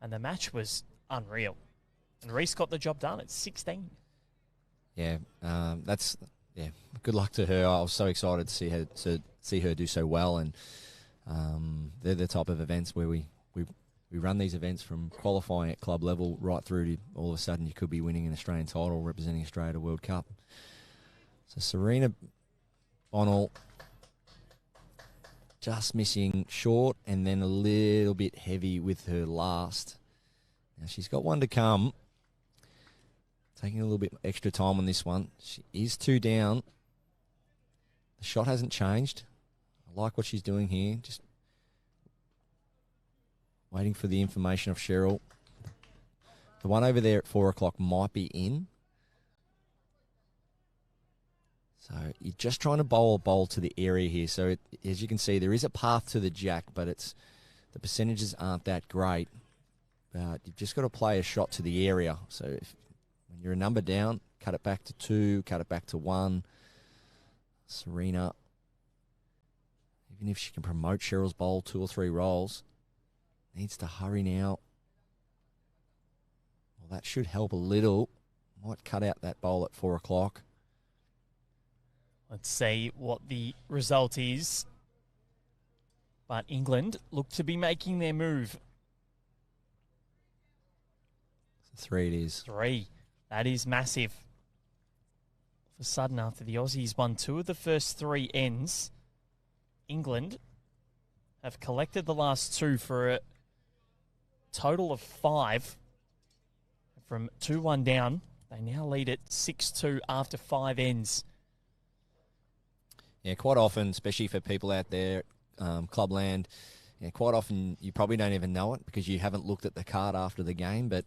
And the match was unreal. And Reece got the job done at 16. Yeah, good luck to her. I was so excited to see her do so well, and they're the type of events where we run these events from qualifying at club level right through to all of a sudden you could be winning an Australian title representing Australia at a World Cup. So Serena Bonnell just missing short and then a little bit heavy with her last. Now she's got one to come. Taking a little bit extra time on this one. She is two down. The shot hasn't changed. I like what she's doing here. Just waiting for the information of Cheryl. The one over there at 4 o'clock might be in. So you're just trying to bowl a bowl to the area here. So as you can see, there is a path to the jack, but the percentages aren't that great. But you've just got to play a shot to the area. So when you're a number down, cut it back to 2, cut it back to 1. Serena, even if she can promote Cheryl's bowl 2 or 3 rolls, needs to hurry now. Well, that should help a little. Might cut out that bowl at 4 o'clock. Let's see what the result is. But England look to be making their move. 3 it is. 3. That is massive. All of a sudden, after the Aussies won 2 of the first 3 ends, England have collected the last 2 for a total of 5. From 2-1 down, they now lead at 6-2 after 5 ends. Yeah, quite often, especially for people out there, Clubland, quite often you probably don't even know it because you haven't looked at the card after the game, but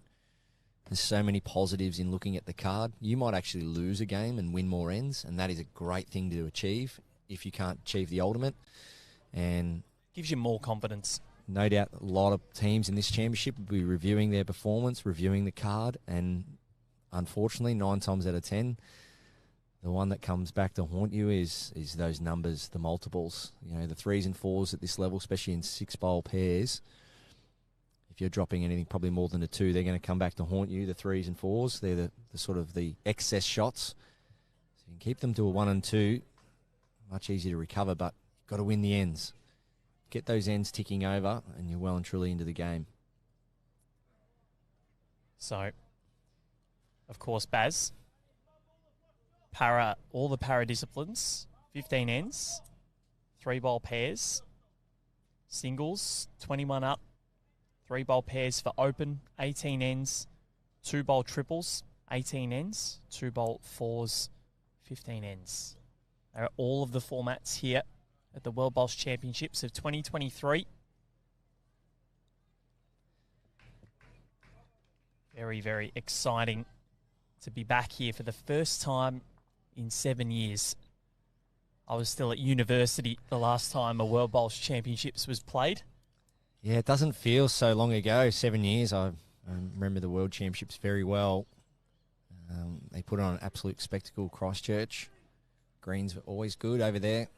there's so many positives in looking at the card. You might actually lose a game and win more ends, and that is a great thing to achieve if you can't achieve the ultimate. And gives you more confidence. No doubt a lot of teams in this championship will be reviewing their performance, reviewing the card, and unfortunately, 9 times out of 10, the one that comes back to haunt you is those numbers, the multiples. You know, the 3s and 4s at this level, especially in 6-bowl pairs. If you're dropping anything probably more than a 2, they're going to come back to haunt you, the 3s and 4s. They're the sort of the excess shots. So you can keep them to a 1 and 2, much easier to recover, but you've got to win the ends. Get those ends ticking over, and you're well and truly into the game. So, of course, Baz, all the para disciplines, 15 ends, 3-bowl pairs, singles, 21 up, 3-bowl pairs for open, 18 ends, 2-bowl triples, 18 ends, 2-bowl 4s, 15 ends. There are all of the formats here at the World Bowls Championships of 2023. Very, very exciting to be back here for the first time in 7 years. I was still at university the last time a World Bowls Championships was played. Yeah, it doesn't feel so long ago, 7 years. I remember the World Championships very well. They put on an absolute spectacle, Christchurch. Greens were always good over there.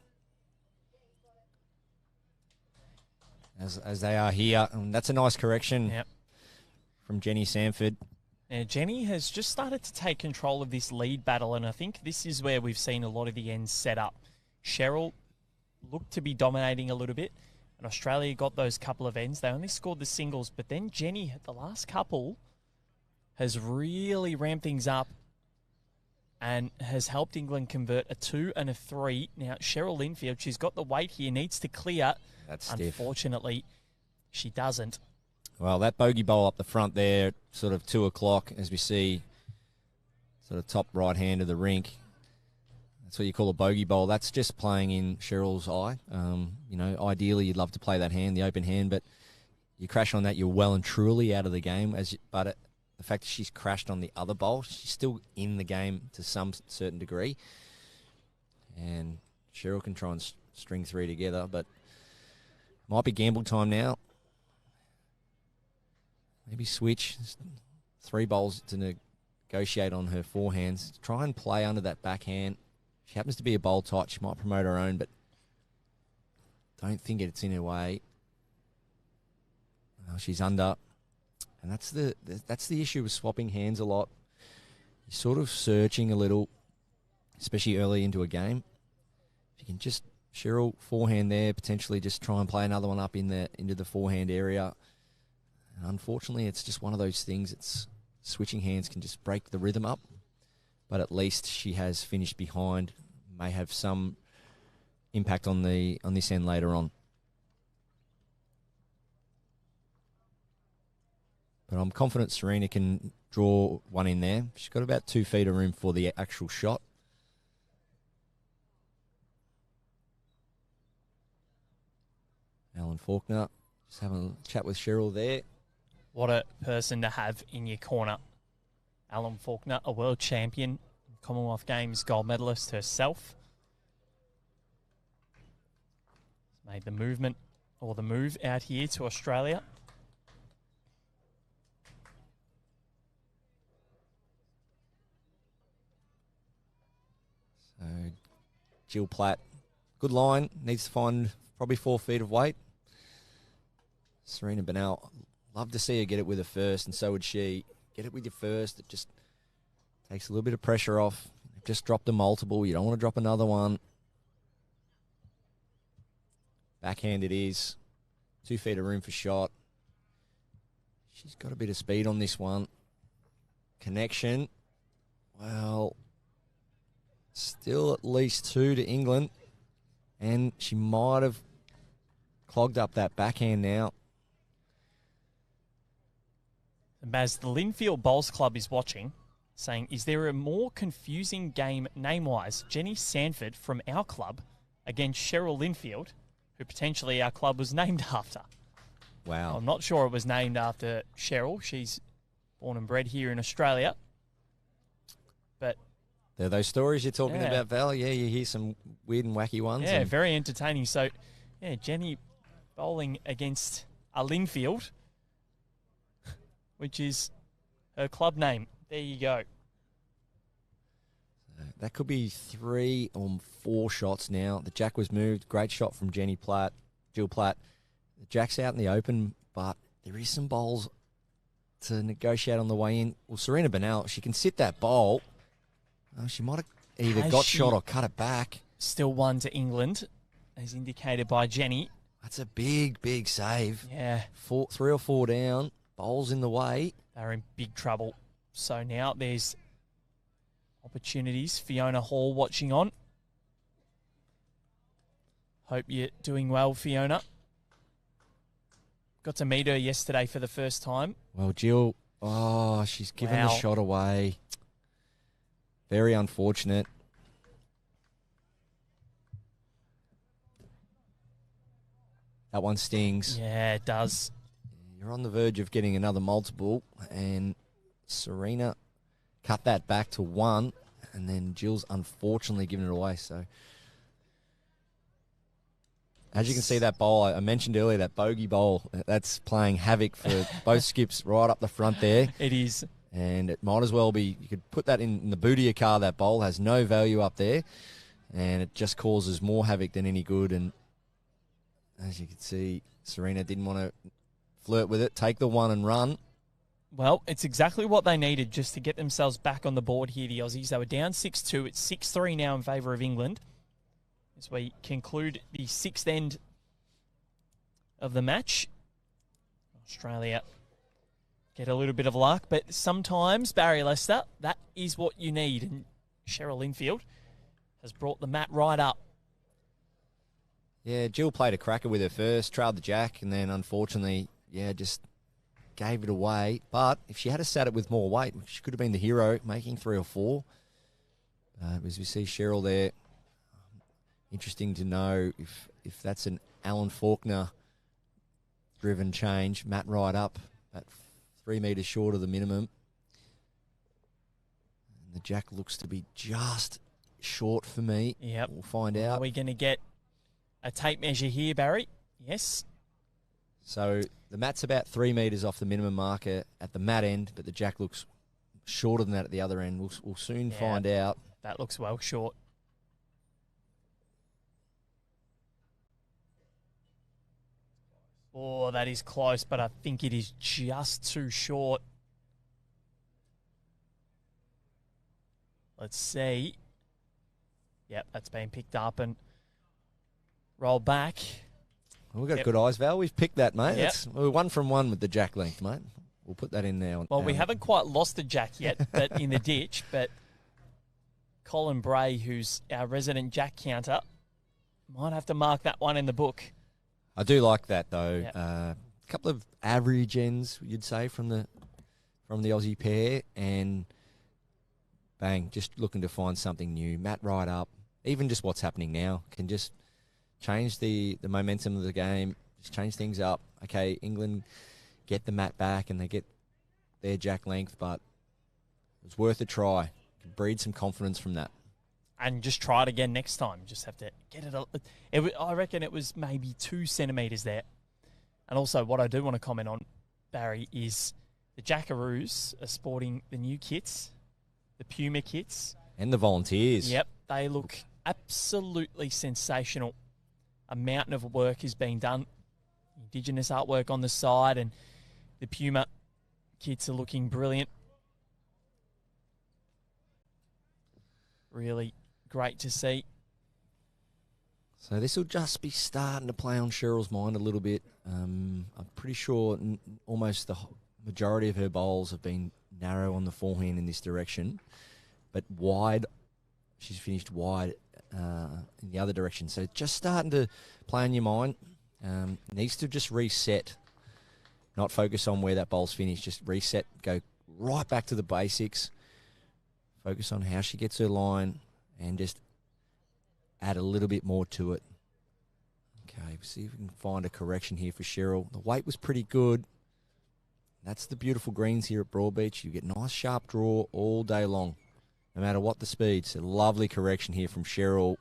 As they are here. And that's a nice correction from Jenny Sanford. Now, Jenny has just started to take control of this lead battle, and I think this is where we've seen a lot of the ends set up. Cheryl looked to be dominating a little bit, and Australia got those couple of ends. They only scored the singles, but then Jenny, at the last couple, has really ramped things up and has helped England convert a 2 and a 3. Now, Cheryl Linfield, she's got the weight here, needs to clear. That's stiff. Unfortunately, she doesn't. Well, that bogey bowl up the front there, sort of 2 o'clock, as we see, sort of top right hand of the rink. That's what you call a bogey bowl. That's just playing in Cheryl's eye. You know, ideally you'd love to play that hand, the open hand, but you crash on that, you're well and truly out of the game. The fact that she's crashed on the other bowl, she's still in the game to some certain degree. And Cheryl can try and string 3 together, but might be gamble time now. Maybe switch 3 bowls to negotiate on her forehands. Try and play under that backhand. If she happens to be a bowl tight, she might promote her own, but don't think it's in her way. Well, she's under. And that's the issue with swapping hands a lot. You're sort of searching a little, especially early into a game. If you can just, Cheryl, forehand there, potentially just try and play another one up into the forehand area. And unfortunately, it's just one of those things. It's switching hands can just break the rhythm up. But at least she has finished behind. May have some impact on this end later on. But I'm confident Serena can draw one in there. She's got about 2 feet of room for the actual shot. Alan Faulkner just having a chat with Cheryl there. What a person to have in your corner. Alan Faulkner, a world champion, Commonwealth Games gold medalist herself. Made the move out here to Australia. So Jill Platt, good line, needs to find probably 4 feet of weight. Serena Bennell, love to see her get it with her first, and so would she. get it with your first. It just takes a little bit of pressure off. You've just dropped a multiple. You don't want to drop another one. Backhand it is. 2 feet of room for shot. She's got a bit of speed on this one. Connection. Well, still at least 2 to England. And she might have clogged up that backhand now. Baz, the Linfield Bowls Club is watching, saying, is there a more confusing game name-wise? Jenny Sanford from our club against Cheryl Linfield, who potentially our club was named after. Wow. I'm not sure it was named after Cheryl. She's born and bred here in Australia. But There are those stories you're talking Yeah. about, Val. Yeah, you hear some weird and wacky ones. yeah, and very entertaining. So, yeah, Jenny bowling against a Linfield, which is her club name. There you go. that could be 3 or 4 shots now. The jack was moved. Great shot from Jill Platt. The jack's out in the open, but there is some bowls to negotiate on the way in. Well, Serena Bernal, she can sit that bowl. She might have either Has got she- shot or cut it back. Still 1 to England, as indicated by Jenny. That's a big, big save. Yeah, 3 or 4 down. Bowls in the way. they're in big trouble. So now there's opportunities. Fiona Hall watching on. Hope you're doing well, Fiona. Got to meet her yesterday for the first time. Well, Jill, she's given the Wow. shot away. Very unfortunate. That one stings. Yeah, it does. You're on the verge of getting another multiple, and Serena cut that back to 1, and then Jill's unfortunately given it away. So, as you can see, that bowl, I mentioned earlier, that bogey bowl, that's playing havoc for both skips right up the front there. It is. And it might as well be, you could put that in the boot of your car. That bowl has no value up there, and it just causes more havoc than any good. And as you can see, Serena didn't want to flirt with it, take the 1 and run. Well, it's exactly what they needed just to get themselves back on the board here, the Aussies. They were down 6-2. It's 6-3 now in favour of England as we conclude the 6th end of the match. Australia get a little bit of luck, but sometimes, Barry Lester, that is what you need. And Cheryl Linfield has brought the mat right up. Yeah, Jill played a cracker with her first, trailed the jack, and then unfortunately, just gave it away. But if she had sat it with more weight, she could have been the hero, making 3 or 4. As we see Cheryl there, interesting to know if that's an Alan Faulkner-driven change. Mat right up at 3 metres short of the minimum. And the jack looks to be just short for me. Yep. We'll find Are out. we going to get a tape measure here, Barry? Yes. So the mat's about 3 metres off the minimum marker at the mat end, but the jack looks shorter than that at the other end. We'll soon Yeah. find out. That looks well short. Oh, that is close, but I think it is just too short. Let's see. Yep, that's been picked up and rolled back. Well, we've got Yep. good eyes, Val. We've picked that, mate. Yep. We're 1 from 1 with the jack length, mate. We'll put that in there. Well, we haven't quite lost the jack yet, but in the ditch. But Colin Bray, who's our resident jack counter, might have to mark that one in the book. I do like that, though. Yep. A couple of average ends, you'd say, from the Aussie pair, and bang, just looking to find something new. Mat right up. Even just what's happening now can just change the momentum of the game, just change things up. Okay, England get the mat back and they get their jack length, but it was worth a try. Could breed some confidence from that. And just try it again next time. Just have to get it. I reckon it was maybe 2 centimetres there. And also, what I do want to comment on, Barry, is the Jackaroos are sporting the new kits, the Puma kits. And the Volunteers. Yep, they look absolutely sensational. A mountain of work is being done. Indigenous artwork on the side, and the Puma kits are looking brilliant. Really great to see. So this will just be starting to play on Cheryl's mind a little bit. I'm pretty sure almost the majority of her bowls have been narrow on the forehand in this direction, but wide. She's finished wide in the other direction. So just starting to play on your mind. Needs to just reset, not focus on where that bowl's finished. Just reset, go right back to the basics. Focus on how she gets her line and just add a little bit more to it. Okay, see if we can find a correction here for Cheryl. The weight was pretty good. That's the beautiful greens here at Broadbeach. You get nice sharp draw all day long, no matter what the speed. So lovely correction here from Cheryl.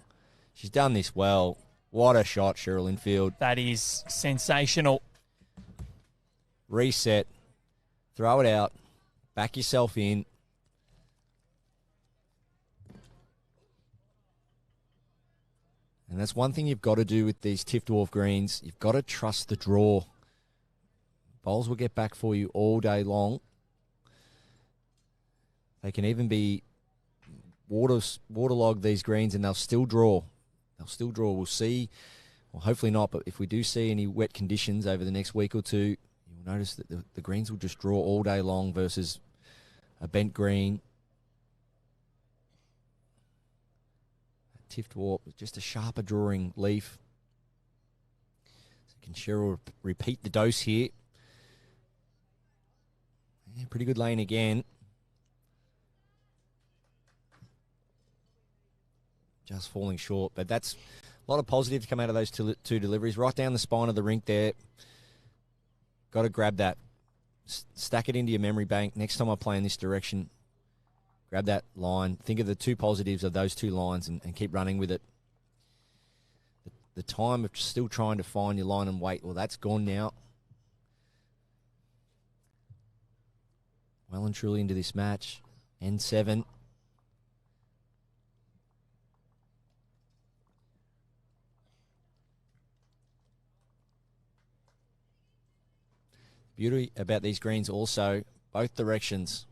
She's done this well. What a shot, Cheryl Infield. That is sensational. Reset. Throw it out. Back yourself in. And that's one thing you've got to do with these Tiff Dwarf greens. You've got to trust the draw. Bowls will get back for you all day long. They can even be waterlogged, these greens, and they'll still draw. They'll still draw. We'll see. Well, hopefully not, but if we do see any wet conditions over the next week or two, you'll notice that the greens will just draw all day long versus a bent green. Tiff Dwarf with just a sharper drawing leaf. So can Cheryl repeat the dose here? Yeah, pretty good lane again. Just falling short, but that's a lot of positive to come out of those two deliveries. Right down the spine of the rink there. Got to grab that. Stack it into your memory bank. Next time I play in this direction, grab that line. Think of the two positives of those two lines and keep running with it. The time of still trying to find your line and weight, well, that's gone now. Well and truly into this match. N7. Beauty about these greens also, both directions.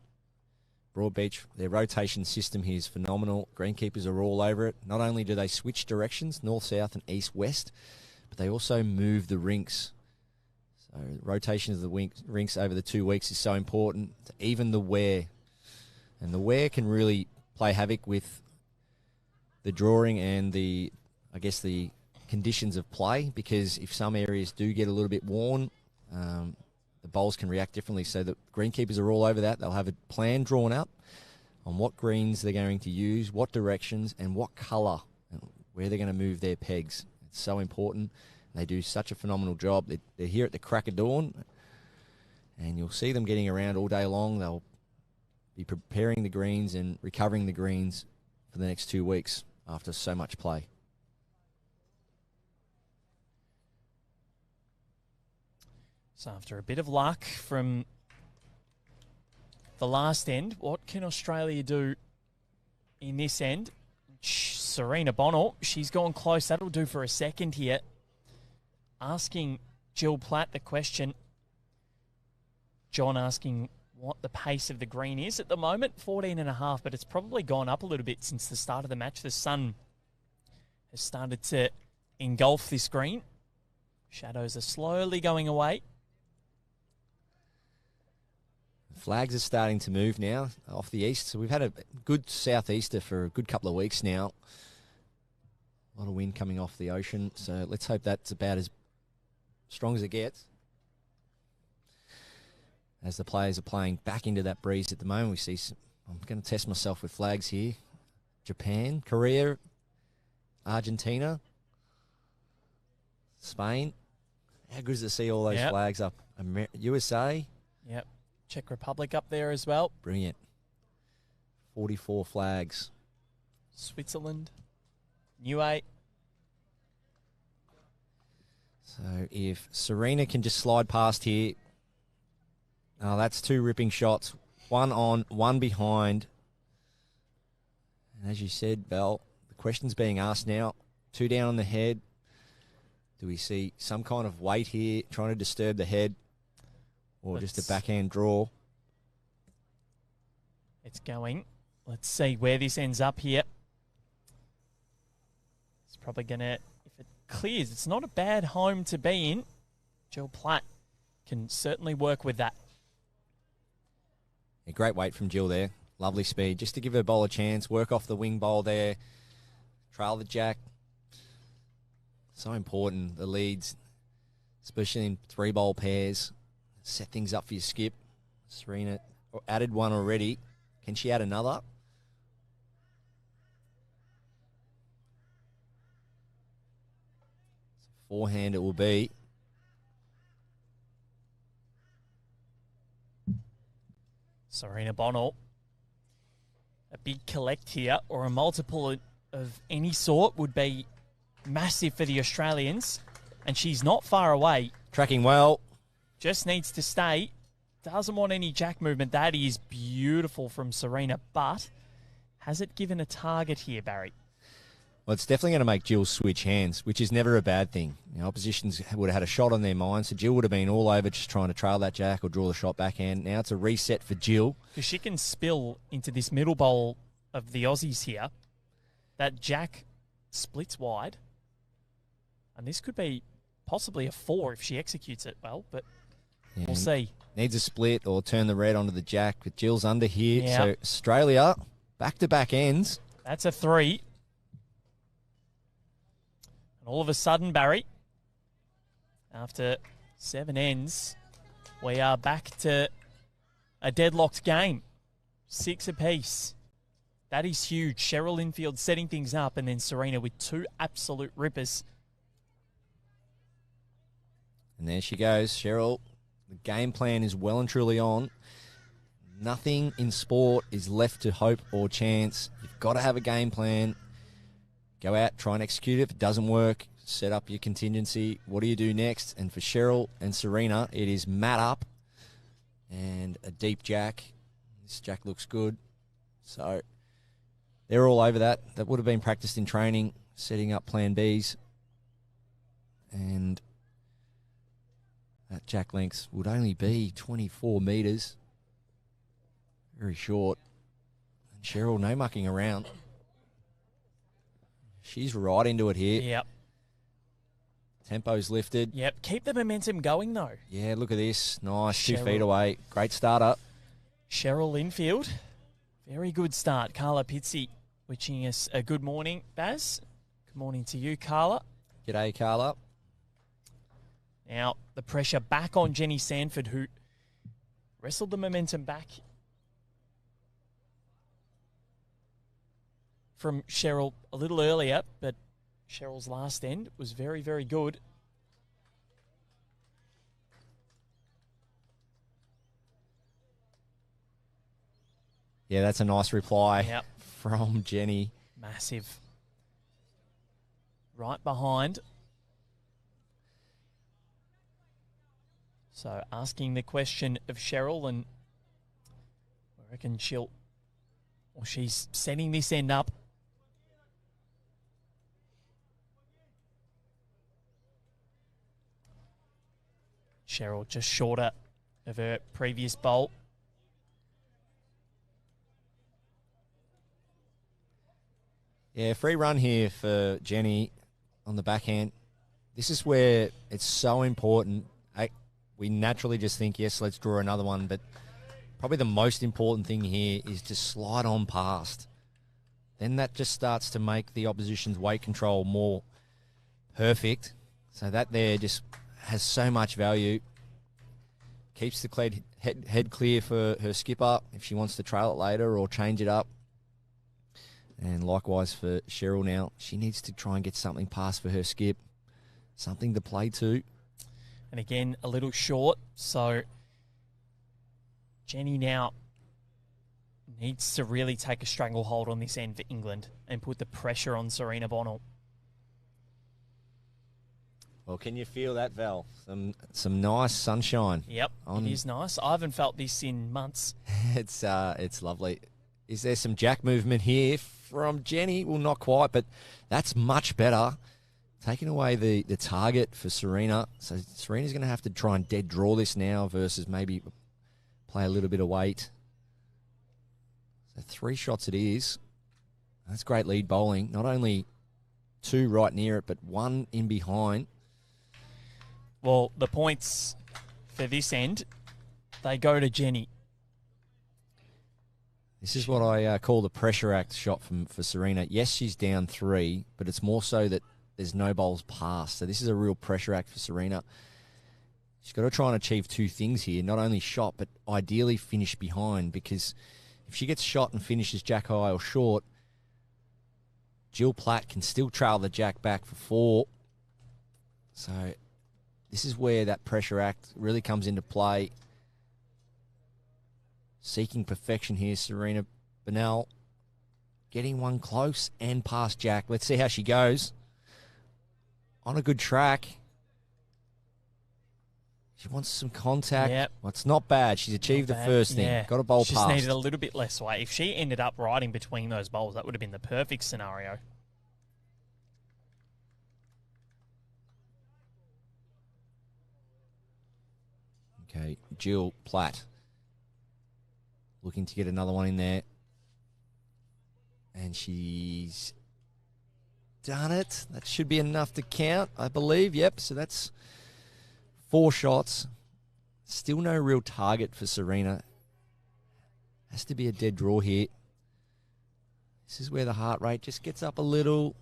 Broadbeach, their rotation system here is phenomenal. Greenkeepers are all over it. Not only do they switch directions, north, south, and east, west, but they also move the rinks. So rotation of the rinks over the 2 weeks is so important. Even the wear. And the wear can really play havoc with the drawing and the conditions of play, because if some areas do get a little bit worn, the bowls can react differently. So the greenkeepers are all over that. They'll have a plan drawn up on what greens they're going to use, what directions, and what colour, and where they're going to move their pegs. It's so important. They do such a phenomenal job. They're here at the crack of dawn, and you'll see them getting around all day long. They'll be preparing the greens and recovering the greens for the next 2 weeks after so much play. So after a bit of luck from the last end, what can Australia do in this end? Serena Bonnell, she's gone close. That'll do for a second here. Asking Jill Platt the question. John asking what the pace of the green is at the moment. 14.5, but it's probably gone up a little bit since the start of the match. The sun has started to engulf this green. Shadows are slowly going away. Flags are starting to move now off the east. So we've had a good southeaster for a good couple of weeks now. A lot of wind coming off the ocean. So let's hope that's about as strong as it gets. As the players are playing back into that breeze at the moment, we see I'm going to test myself with flags here. Japan, Korea, Argentina, Spain. How good is it to see all those flags up? USA. Yep. Czech Republic up there as well. Brilliant. 44 flags. Switzerland. UA. So if Serena can just slide past here. Oh, that's two ripping shots. One on, one behind. And as you said, Belle, the question's being asked now. Two down on the head. Do we see some kind of weight here trying to disturb the head? Or just a backhand draw? It's going. Let's see where this ends up here. probably going to, if it clears, it's not a bad home to be in. Jill Platt can certainly work with that. A great weight from Jill there. Lovely speed. Just to give her bowl a chance. Work off the wing bowl there. Trail the jack. So important, the leads, especially in 3-bowl pairs. Set things up for your skip. Serena added one already. Can she add another? Forehand it will be. Serena Bonnell. A big collect here, or a multiple of any sort, would be massive for the Australians. And she's not far away. Tracking well. Just needs to stay. Doesn't want any jack movement. That is beautiful from Serena, but has it given a target here, Barry? Well, it's definitely going to make Jill switch hands, which is never a bad thing. Oppositions would have had a shot on their mind, so Jill would have been all over just trying to trail that jack or draw the shot backhand. Now it's a reset for Jill. Because she can spill into this middle bowl of the Aussies here. That jack splits wide. And this could be possibly a 4 if she executes it well, but we'll see. Needs a split or turn the red onto the jack, but Jill's under here. Yep. So Australia, back-to-back ends. That's a 3. And all of a sudden, Barry, after 7 ends, we are back to a deadlocked game. 6 apiece. That is huge. Cheryl Linfield setting things up, and then Serena with 2 absolute rippers. And there she goes, Cheryl. The game plan is well and truly on. Nothing in sport is left to hope or chance. You've got to have a game plan. Go out, try and execute it. If it doesn't work, set up your contingency. What do you do next? And for Cheryl and Serena, it is mat up and a deep jack. This jack looks good. So they're all over that. That would have been practiced in training, setting up plan Bs. And that jack length would only be 24 metres. Very short. And Cheryl, no mucking around. She's right into it here. Yep. Tempo's lifted. Yep. Keep the momentum going, though. Yeah, look at this. Nice. Cheryl. 2 feet away. Great starter. Cheryl Linfield. Very good start. Carla Pizzi wishing us a good morning, Baz. Good morning to you, Carla. G'day, Carla. Now, the pressure back on Jenny Sanford, who wrestled the momentum back from Cheryl a little earlier, but Cheryl's last end was very, very good. Yeah, that's a nice reply Yep. from Jenny. Massive. Right behind. So asking the question of Cheryl, and I reckon she's setting this end up. Cheryl just shorter of her previous bowl. Yeah, free run here for Jenny on the backhand. This is where it's so important. We naturally just think, yes, let's draw another one, but probably the most important thing here is to slide on past. Then that just starts to make the opposition's weight control more perfect. So that there just has so much value. Keeps the head clear for her skipper if she wants to trail it later or change it up. And likewise for Cheryl now. She needs to try and get something past for her skip. Something to play to. And again, a little short. So Jenny now needs to really take a stranglehold on this end for England and put the pressure on Serena Bonnell. Well, can you feel that, Val? Some nice sunshine. Yep, it is nice. I haven't felt this in months. It's lovely. Is there some jack movement here from Jenny? Well, not quite, but that's much better. Taking away the target for Serena. So Serena's going to have to try and dead draw this now versus maybe play a little bit of weight. So 3 shots it is. That's great lead bowling. Not only two right near it, but one in behind. Well, the points for this end, they go to Jenny. This is what I call the pressure act shot for Serena. Yes, she's down 3, but it's more so that there's no bowls passed. So this is a real pressure act for Serena. She's got to try and achieve 2 things here, not only shot, but ideally finish behind, because if she gets shot and finishes jack high or short, Jill Platt can still trail the jack back for 4. So this is where that pressure act really comes into play. Seeking perfection here, Serena Bennell. Getting one close and past Jack. Let's see how she goes. On a good track. She wants some contact. Yep. Well, it's not bad. She's achieved the first thing. Yeah. Got a bowl She's past. needed a little bit less weight. If she ended up riding between those bowls, that would have been the perfect scenario. Okay, Jill Platt. Looking to get another one in there. And she's done it. That should be enough to count, I believe. Yep, so that's 4 shots. Still no real target for Serena. Has to be a dead draw here. This is where the heart rate just gets up a little.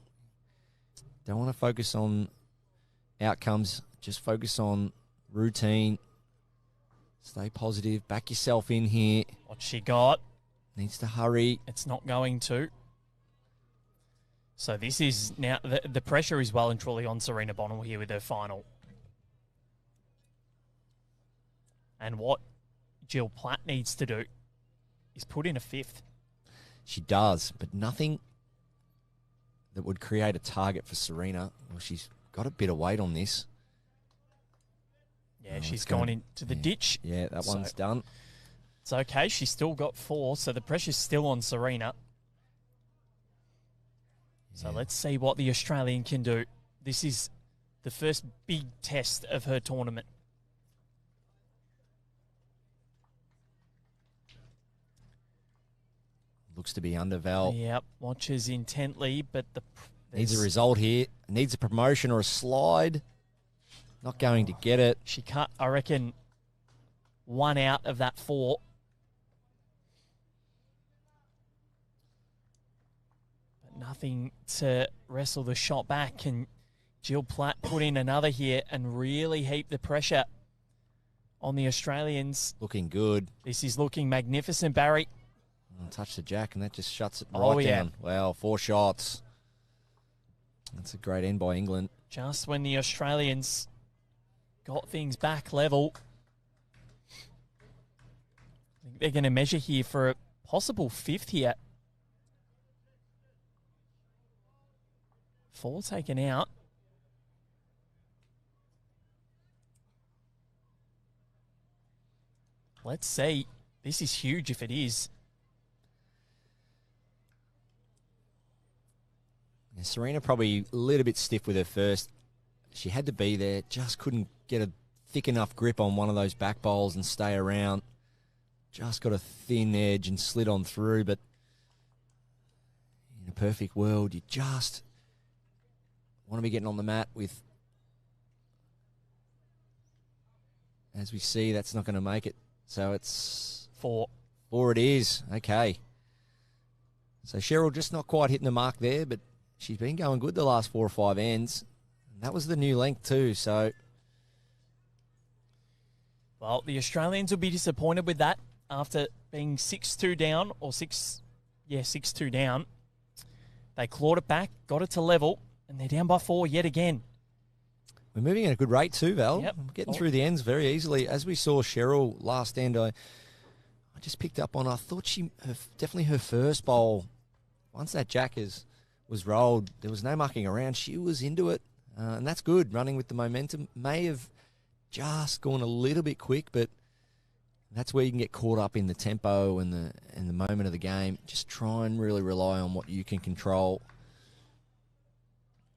Don't want to focus on outcomes. Just focus on routine. Stay positive. Back yourself in here. What she got. Needs to hurry. It's not going to. So this is now, the pressure is well and truly on Serena Bonnell here with her final. And what Jill Platt needs to do is put in a 5th. She does, but nothing that would create a target for Serena. Well, she's got a bit of weight on this. Yeah, she's gone into the ditch. Yeah, that one's done. It's okay. She's still got 4, so the pressure's still on Serena. So let's see what the Australian can do. This is the first big test of her tournament. Looks to be under Val. Yep, watches intently, but needs a result here. Needs a promotion or a slide. Not going to get it. She cut, I reckon, 1 out of that 4. But nothing to wrestle the shot back. And Jill Platt put in another here and really heap the pressure on the Australians. Looking good. This is looking magnificent, Barry. Touch the jack, and that just shuts it right down. Wow, 4 shots. That's a great end by England. Just when the Australians got things back level. I think they're going to measure here for a possible 5th here. 4 taken out. Let's see. This is huge if it is. Yeah, Serena probably a little bit stiff with her first. She had to be there, just couldn't get a thick enough grip on one of those back bowls and stay around. Just got a thin edge and slid on through, but in a perfect world, you just want to be getting on the mat with, as we see, that's not going to make it. So it's 4. 4 it is. Okay. So Cheryl just not quite hitting the mark there, but she's been going good the last 4 or 5 ends. And that was the new length too, so. Well, the Australians will be disappointed with that after being 6-2 down, or 6-2 down. They clawed it back, got it to level, and they're down by 4 yet again. We're moving at a good rate too, Val. Yep. Getting through the ends very easily. As we saw Cheryl last end, I just picked up on, I thought definitely her first bowl, once that jack was rolled, there was no mucking around. She was into it, and that's good, running with the momentum. May have just gone a little bit quick, but that's where you can get caught up in the tempo and the moment of the game. Just try and really rely on what you can control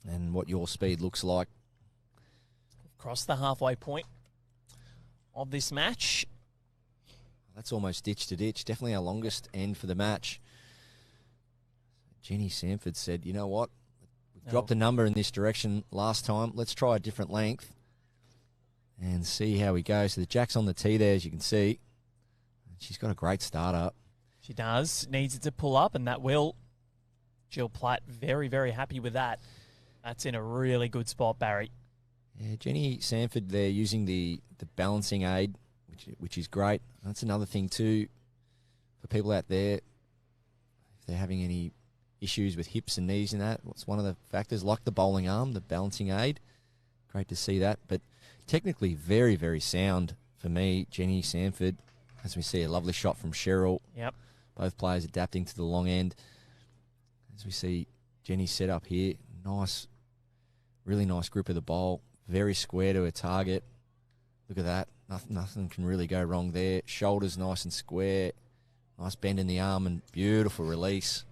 and what your speed looks like. Across the halfway point of this match. That's almost ditch to ditch. Definitely our longest end for the match. Jenny Sanford said, you know what? Dropped a number in this direction last time. Let's try a different length and see how we go. So the jack's on the tee there, as you can see. She's got a great start up. She does. Needs it to pull up, and that will. Jill Platt very, very happy with that. That's in a really good spot, Barry. Yeah, Jenny Sanford there using the balancing aid, which is great. That's another thing too for people out there. If they're having any issues with hips and knees and that, what's one of the factors, like the bowling arm, the balancing aid. Great to see that. But technically very, very sound for me, Jenny Sanford. As we see a lovely shot from Cheryl. Yep. Both players adapting to the long end. As we see Jenny set up here. Nice, really nice grip of the bowl. Very square to her target. Look at that. Nothing can really go wrong there. Shoulders nice and square. Nice bend in the arm and beautiful release.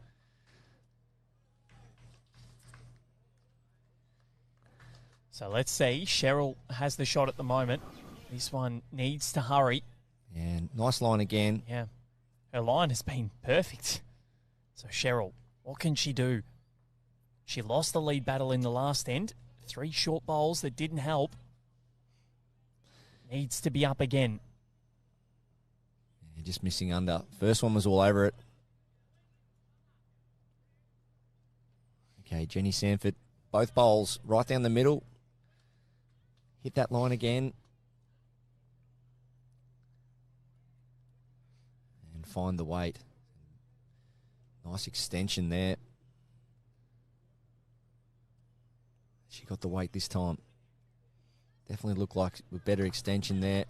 So let's see. Cheryl has the shot at the moment. This one needs to hurry. And nice line again. Yeah. Her line has been perfect. So Cheryl, what can she do? She lost the lead battle in the last end. 3 short bowls that didn't help. Needs to be up again. Yeah, just missing under. First one was all over it. Okay, Jenny Sanford. Both bowls right down the middle. Hit that line again. And find the weight. Nice extension there. She got the weight this time. Definitely looked like a better extension there.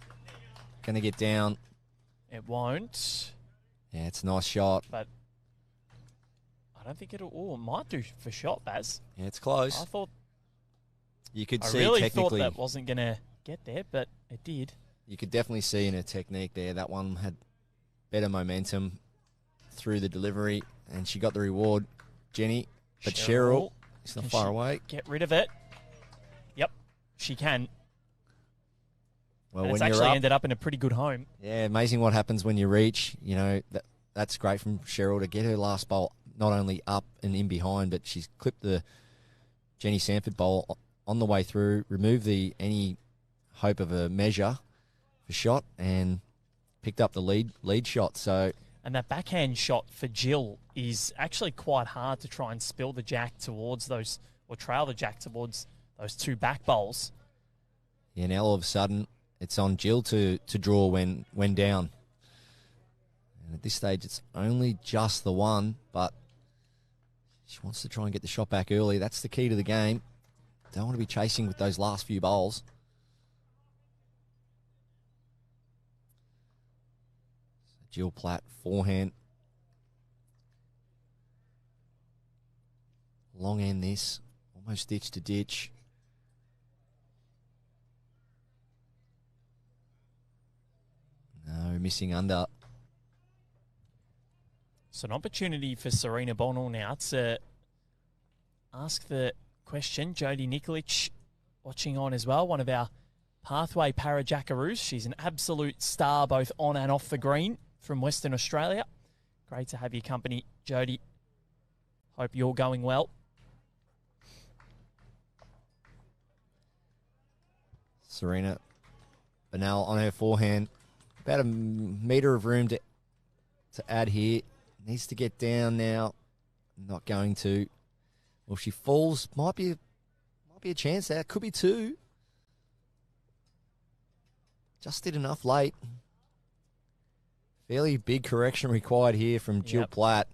Going to get down. It won't. Yeah, it's a nice shot. But I don't think it'll. Oh, it might do for shot, Baz. Yeah, it's close. I thought. You could I see really technically. thought that wasn't going to get there, but it did. You could definitely see in her technique there. That one had better momentum through the delivery, and she got the reward, Jenny. But Cheryl is not far away. Get rid of it. Yep, she can. Well, And when it's you're actually up, ended up in a pretty good home. yeah, amazing what happens when you reach. You know, that's great from Cheryl to get her last bowl not only up and in behind, but she's clipped the Jenny Sanford bowl on the way through, removed any hope of a measure for shot, and picked up the lead shot. So. And that backhand shot for Jill is actually quite hard to try and spill the jack towards those, or trail the jack towards those 2 back bowls. Yeah, now all of a sudden it's on Jill to draw when down. And at this stage it's only just the one, but she wants to try and get the shot back early. That's the key to the game. Don't want to be chasing with those last few bowls. Jill Platt, forehand. Long end this. Almost ditch to ditch. No, missing under. So an opportunity for Serena Bonal now to ask the question. Jodie Nikolic watching on as well, one of our Pathway Para Jackaroos. She's an absolute star both on and off the green from Western Australia. Great to have your company, Jodie. Hope you're going well. Serena Bonal on her forehand. About a metre of room to add here. Needs to get down now. Not going to. Well, if she falls, might be a chance there. Could be 2. Just did enough late. Fairly big correction required here from Jill Platt.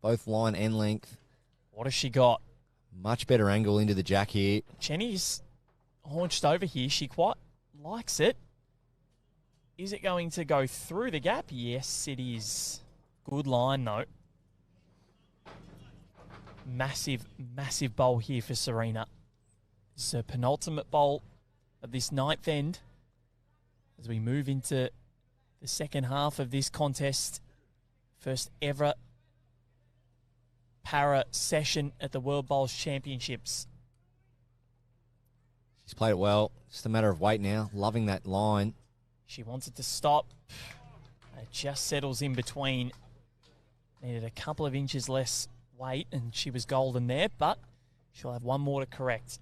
Both line and length. What has she got? Much better angle into the jack here. Jenny's haunched over here. She quite likes it. Is it going to go through the gap? Yes, it is. Good line, though. Massive, massive bowl here for Serena. This is her penultimate bowl of this 9th end as we move into the second half of this contest. First ever para session at the World Bowls Championships. She's played it well. Just a matter of weight now. Loving that line. She wants it to stop. It just settles in between. Needed a couple of inches less weight, and she was golden there, but She'll have one more to correct.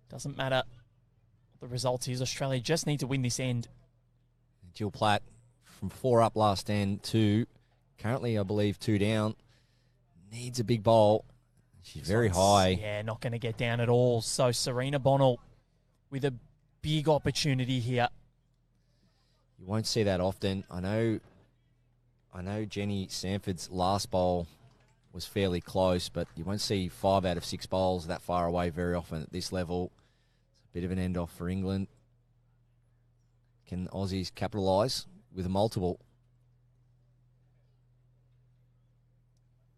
Doesn't matter what the result is. Australia just need to win this end. Jill Platt from 4 up last end to currently, I believe, 2 down. Needs a big bowl. She's very high. Yeah, not going to get down at all. So Serena Bonnell with a big opportunity here. You won't see that often. I know Jenny Sanford's last bowl was fairly close, but you won't see 5 out of 6 bowls that far away very often at this level. It's a bit of an end-off for England. Can Aussies capitalise with a multiple?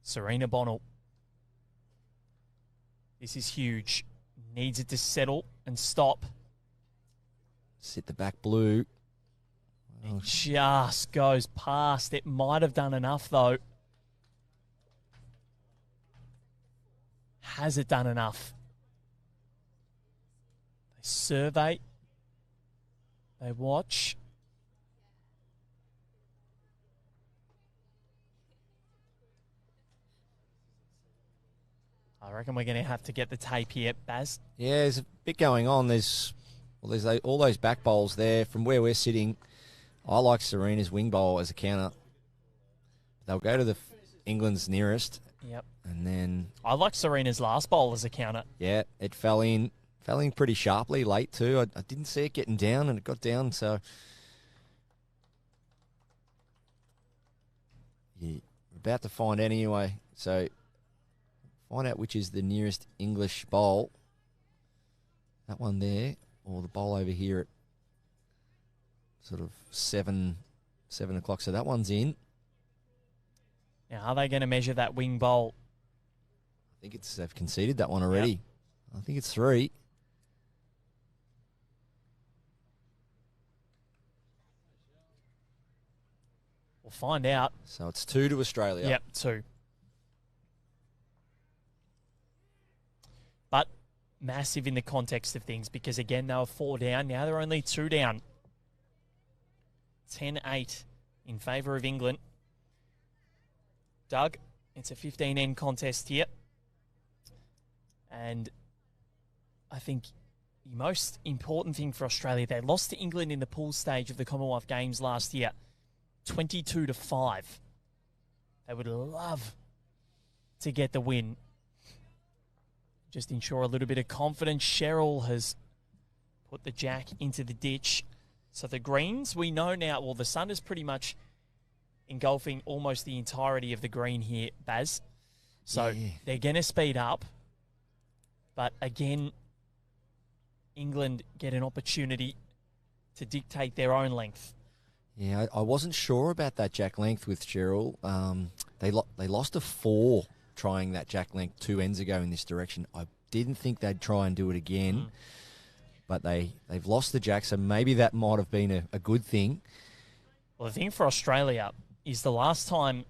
Serena Bonnell. This is huge. Needs it to settle and stop. Sit the back blue. It just goes past. It might have done enough, though. Has it done enough? They survey. They watch. I reckon we're going to have to get the tape here, Baz. Yeah, there's a bit going on. There's all those back bowls there. From where we're sitting, I like Serena's wing bowl as a counter. They'll go to the England's nearest. Yep. And then I like Serena's last bowl as a counter. Yeah, it fell in pretty sharply late too. I didn't see it getting down, and it got down. So yeah, we're about to find out anyway. So find out which is the nearest English bowl. That one there, or the bowl over here at sort of 7 o'clock. So that one's in. Now, are they going to measure that wing bowl? I think they've conceded that one already. Yep. I think it's 3. We'll find out. So it's 2 to Australia. Yep, 2. But massive in the context of things because, again, they were 4 down. Now they're only 2 down. 10-8 in favour of England. Doug, it's a 15-end contest here. And I think the most important thing for Australia, they lost to England in the pool stage of the Commonwealth Games last year, 22-5. They would love to get the win. Just ensure a little bit of confidence. Cheryl has put the jack into the ditch. So the greens, we know now, well, the sun is pretty much engulfing almost the entirety of the green here, Baz. So they're going to speed up. But again, England get an opportunity to dictate their own length. Yeah, I wasn't sure about that jack length with Cheryl. They lost a 4 trying that jack length 2 ends ago in this direction. I didn't think they'd try and do it again. But they've lost the jack, so maybe that might have been a good thing. Well, the thing for Australia is the last time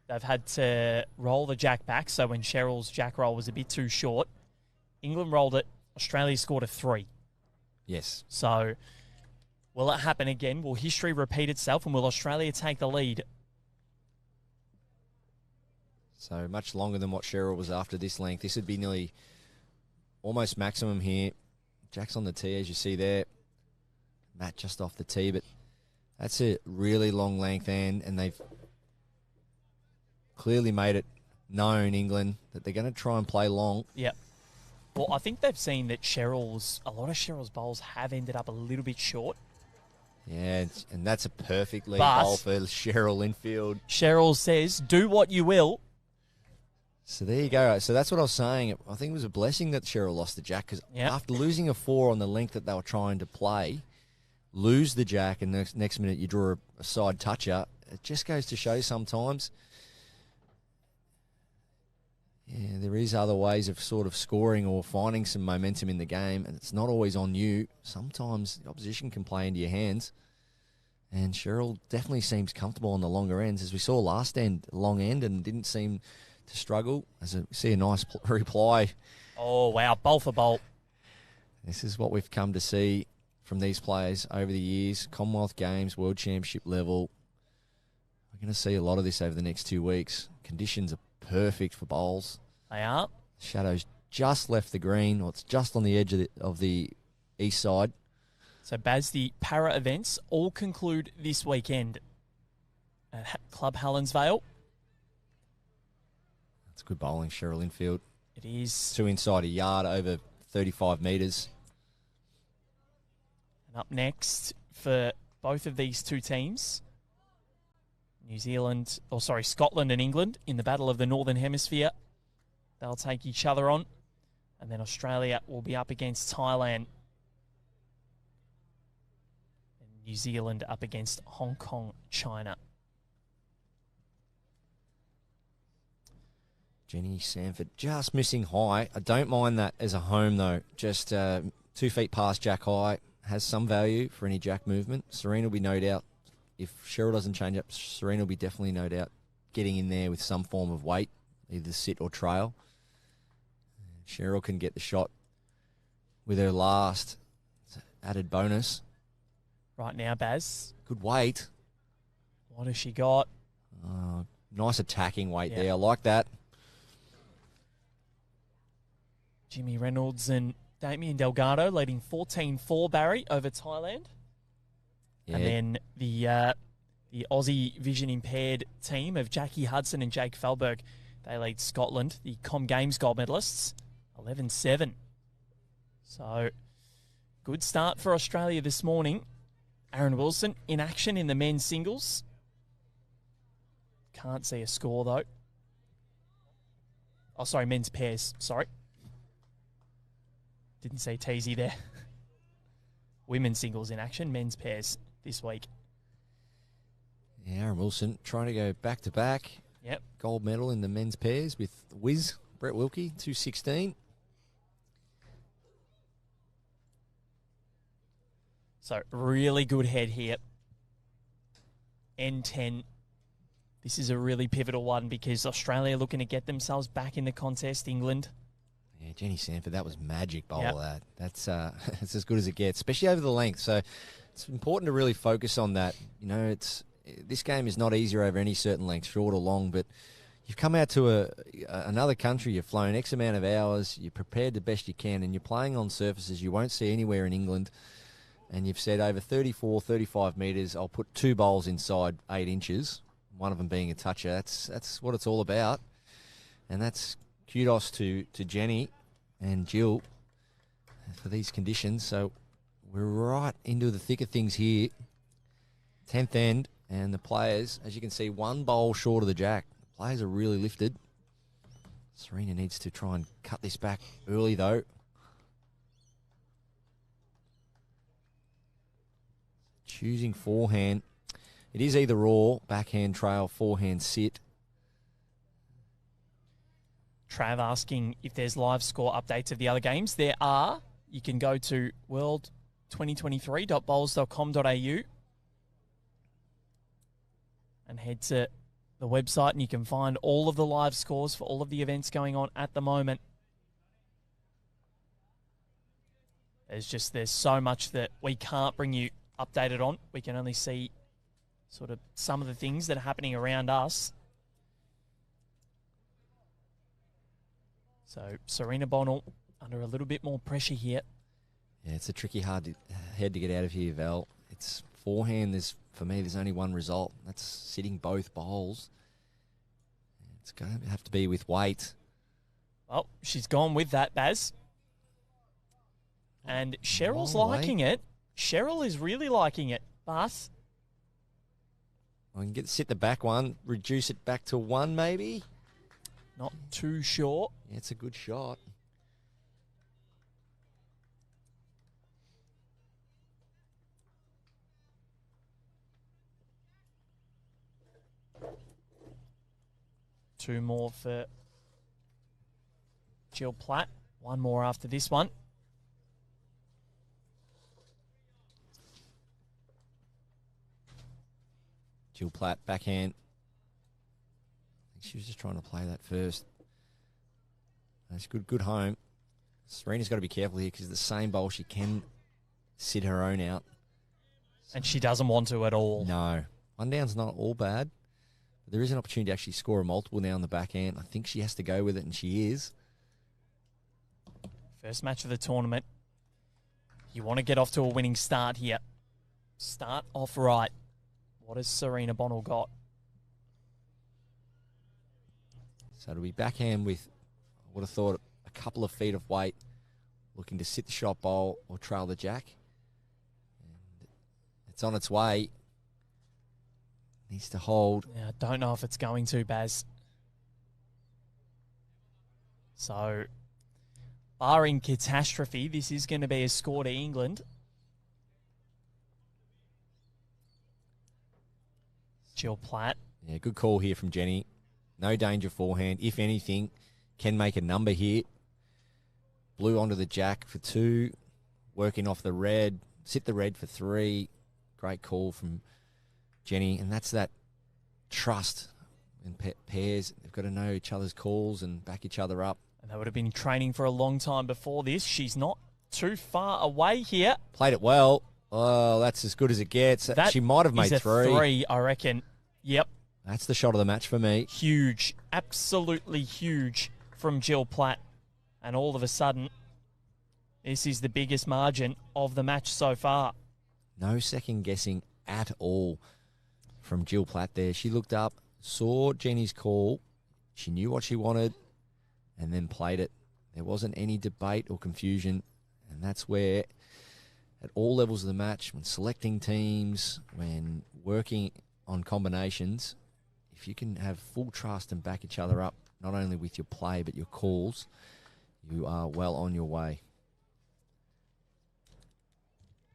they've had to roll the jack back, so when Cheryl's jack roll was a bit too short, England rolled it, Australia scored a 3. Yes. So will it happen again? Will history repeat itself, and will Australia take the lead? So much longer than what Cheryl was after this length. This would be nearly almost maximum here. Jack's on the tee, as you see there. Matt just off the tee, but that's a really long length and they've clearly made it known, England, that they're going to try and play long. Yep. Well, I think they've seen that a lot of Cheryl's bowls have ended up a little bit short. Yeah, and that's a perfect lead bowl for Cheryl infield. Cheryl says, do what you will. So there you go. So that's what I was saying. I think it was a blessing that Cheryl lost the jack because after losing a 4 on the length that they were trying to play, lose the jack and the next minute you draw a side toucher, it just goes to show sometimes, there is other ways of sort of scoring or finding some momentum in the game, and it's not always on you. Sometimes the opposition can play into your hands, and Cheryl definitely seems comfortable on the longer ends, as we saw last end, long end, and didn't seem to struggle. As we see a nice reply. Oh, wow, bowl for bowl. This is what we've come to see from these players over the years, Commonwealth Games, World Championship level. We're going to see a lot of this over the next 2 weeks. Conditions are perfect for bowls. They are. Shadow's just left the green, or it's just on the edge of the east side. So, Baz, the para events all conclude this weekend at Club Helensvale. That's good bowling, Cheryl Infield. It is. 2 inside a yard over 35 metres. And up next for both of these two teams, Scotland and England in the Battle of the Northern Hemisphere. They'll take each other on. And then Australia will be up against Thailand. And New Zealand up against Hong Kong, China. Jenny Sanford just missing high. I don't mind that as a home, though. Just 2 feet past Jack high has some value for any Jack movement. Serena will be no doubt. If Cheryl doesn't change up, Serena will be definitely no doubt getting in there with some form of weight, either sit or trail. Cheryl can get the shot with her last added bonus. Right now, Baz. Good weight. What has she got? Nice attacking weight there. I like that. Jimmy Reynolds and Damien Delgado leading 14-4, Barry, over Thailand. Yeah. And then the Aussie vision impaired team of Jackie Hudson and Jake Felberg, they lead Scotland, the Com Games gold medalists, 11-7. So, good start for Australia this morning. Aaron Wilson in action in the men's singles. Can't see a score, though. Oh, sorry, men's pairs. Sorry. Didn't say teasy there. Women's singles in action, men's pairs this week. Yeah, Aaron Wilson trying to go back-to-back. Yep. Gold medal in the men's pairs with Wiz, Brett Wilkie, 216. So, really good head here. N10. This is a really pivotal one because Australia looking to get themselves back in the contest. England. Yeah, Jenny Sanford, that was magic bowl. Yep. That. That's it's as good as it gets, especially over the length. So it's important to really focus on that. You know, this game is not easier over any certain length, short or long, but you've come out to another country, you've flown X amount of hours, you're prepared the best you can, and you're playing on surfaces you won't see anywhere in England. And you've said over 34, 35 metres, I'll put 2 bowls inside 8 inches, one of them being a toucher. That's what it's all about. And that's kudos to Jenny and Jill for these conditions. So we're right into the thick of things here. 10th end, and the players, as you can see, 1 bowl short of the jack. The players are really lifted. Serena needs to try and cut this back early, though. Choosing forehand. It is either or, backhand trail, forehand sit. Trav asking if there's live score updates of the other games. There are. You can go to world2023.bowls.com.au and head to the website and you can find all of the live scores for all of the events going on at the moment. There's so much that we can't bring you updated on. We can only see sort of some of the things that are happening around us. So Serena Bonnell under a little bit more pressure here. Yeah, it's a tricky, hard head to get out of here, Val. It's forehand. For me, there's only one result. That's sitting both bowls. It's going to have to be with weight. Well, she's gone with that, Baz. And Cheryl's liking it. Cheryl is really liking it, but I can sit the back one, reduce it back to 1 maybe. Not too sure. Yeah, it's a good shot. Two more for Jill Platt. 1 more after this one. Jill Platt, backhand. I think she was just trying to play that first. That's good home. Serena's got to be careful here because the same bowl she can sit her own out. And she doesn't want to at all. No. 1 down's not all bad. But there is an opportunity to actually score a multiple now on the backhand. I think she has to go with it, and she is. First match of the tournament. You want to get off to a winning start here. Start off right. What has Serena Bonnell got? So it'll be backhand with, I would have thought, a couple of feet of weight, looking to sit the shot bowl or trail the jack. And it's on its way. Needs to hold. Yeah, I don't know if it's going to, Baz. So, barring catastrophe, this is going to be a score to England. Jill Platt. Yeah, good call here from Jenny. No danger forehand. If anything, can make a number here. Blue onto the jack for 2. Working off the red. Sit the red for 3. Great call from Jenny. And that's that trust in pairs. They've got to know each other's calls and back each other up. And they would have been training for a long time before this. She's not too far away here. Played it well. Oh, that's as good as it gets. She might have made 3. 3, I reckon. Yep. That's the shot of the match for me. Huge. Absolutely huge from Jill Platt. And all of a sudden, this is the biggest margin of the match so far. No second guessing at all from Jill Platt there. She looked up, saw Jenny's call. She knew what she wanted and then played it. There wasn't any debate or confusion. And that's where, at all levels of the match, when selecting teams, when working on combinations, if you can have full trust and back each other up, not only with your play but your calls, you are well on your way.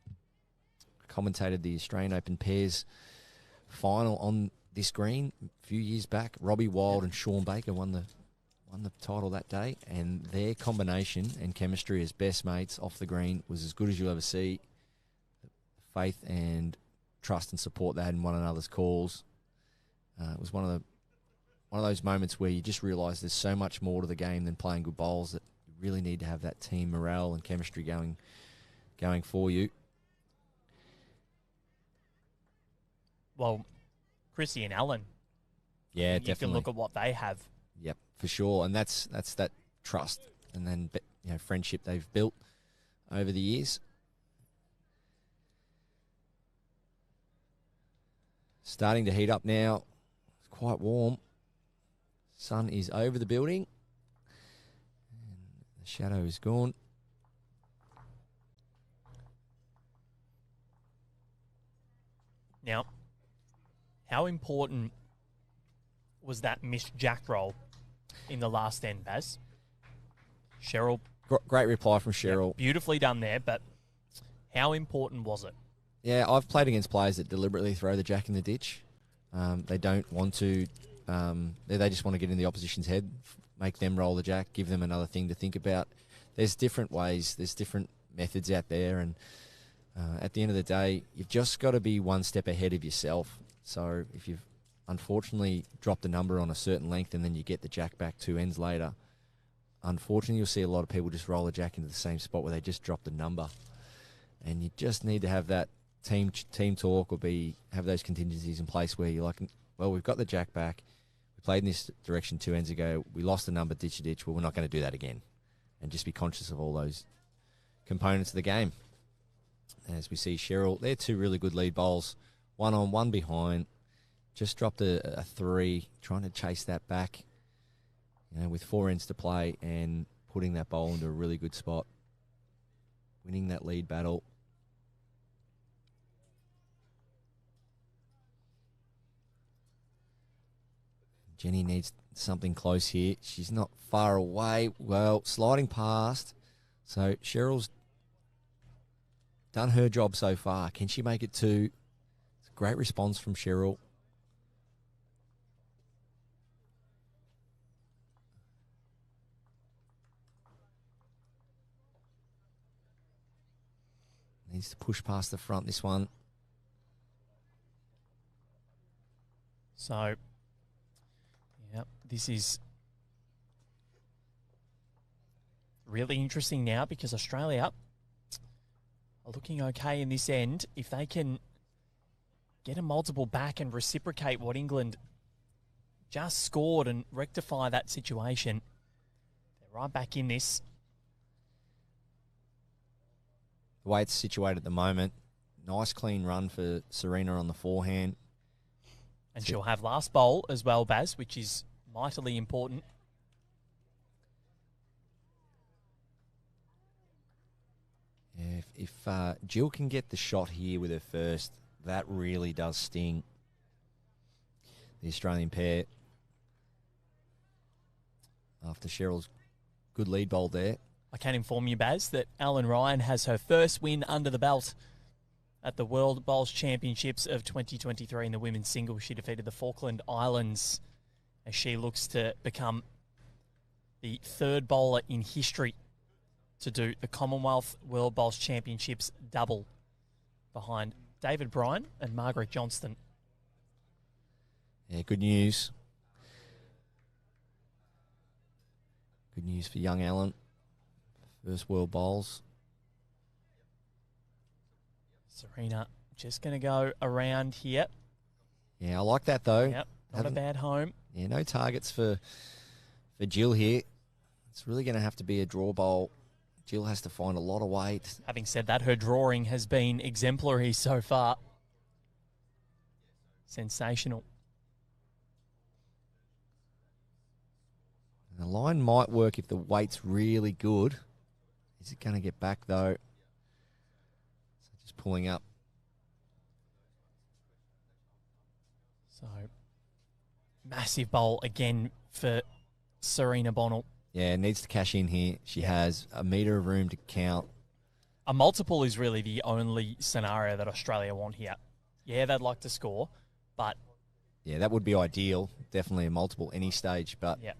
I commentated the Australian Open pairs final on this green a few years back. Robbie Wild and Sean Baker won the title that day, and their combination and chemistry as best mates off the green was as good as you'll ever see. Faith and trust and support they had in one another's calls. It was one of those moments where you just realise there's so much more to the game than playing good bowls, that you really need to have that team morale and chemistry going for you. Well, Chrissy and Allen. Yeah, definitely. You can look at what they have. Yep, for sure. And that's that trust and then friendship they've built over the years. Starting to heat up now. It's quite warm. Sun is over the building. And the shadow is gone. Now, how important was that missed jack roll in the last end, Baz? Cheryl. Great reply from Cheryl. Yeah, beautifully done there, but how important was it? Yeah, I've played against players that deliberately throw the jack in the ditch. They don't want to. They just want to get in the opposition's head, make them roll the jack, give them another thing to think about. There's different ways. There's different methods out there, and at the end of the day, you've just got to be one step ahead of yourself. So if you've unfortunately dropped a number on a certain length and then you get the jack back 2 ends later, unfortunately you'll see a lot of people just roll the jack into the same spot where they just dropped a number. And you just need to have that team talk or have those contingencies in place where you're like, well, we've got the jack back. We played in this direction 2 ends ago. We lost a number, ditch a ditch. Well, we're not going to do that again. And just be conscious of all those components of the game. As we see Cheryl, they're 2 really good lead bowls. 1 on, 1 behind. Just dropped a 3, trying to chase that back, with 4 ends to play and putting that bowl into a really good spot. Winning that lead battle. Jenny needs something close here. She's not far away. Well, sliding past. So Cheryl's done her job so far. Can she make it 2? It's a great response from Cheryl. Needs to push past the front, this one. So, yeah, this is really interesting now because Australia are looking okay in this end. If they can get a multiple back and reciprocate what England just scored and rectify that situation, they're right back in this. the way it's situated at the moment, nice clean run for Serena on the forehand. And she'll have last bowl as well, Baz, which is mightily important. Yeah, if Jill can get the shot here with her first, that really does sting the Australian pair. After Cheryl's good lead bowl there. I can inform you, Baz, that Ellen Ryan has her first win under the belt at the World Bowls Championships of 2023 in the women's singles. She defeated the Falkland Islands as she looks to become the third bowler in history to do the Commonwealth World Bowls Championships double behind David Bryan and Margaret Johnston. Yeah, good news. Good news for young Ellen. First World Bowls. Serena just going to go around here. Yeah, I like that though. Yep, not a bad home. Yeah, no targets for Jill here. It's really going to have to be a draw bowl. Jill has to find a lot of weight. Having said that, her drawing has been exemplary so far. Sensational. The line might work if the weight's really good. Is it going to get back though? So just pulling up. So, massive bowl again for Serena Bonnell. Yeah, needs to cash in here. She has a metre of room to count. A multiple is really the only scenario that Australia want here. Yeah, they'd like to score, but... Yeah, that would be ideal. Definitely a multiple any stage, but... Yeah.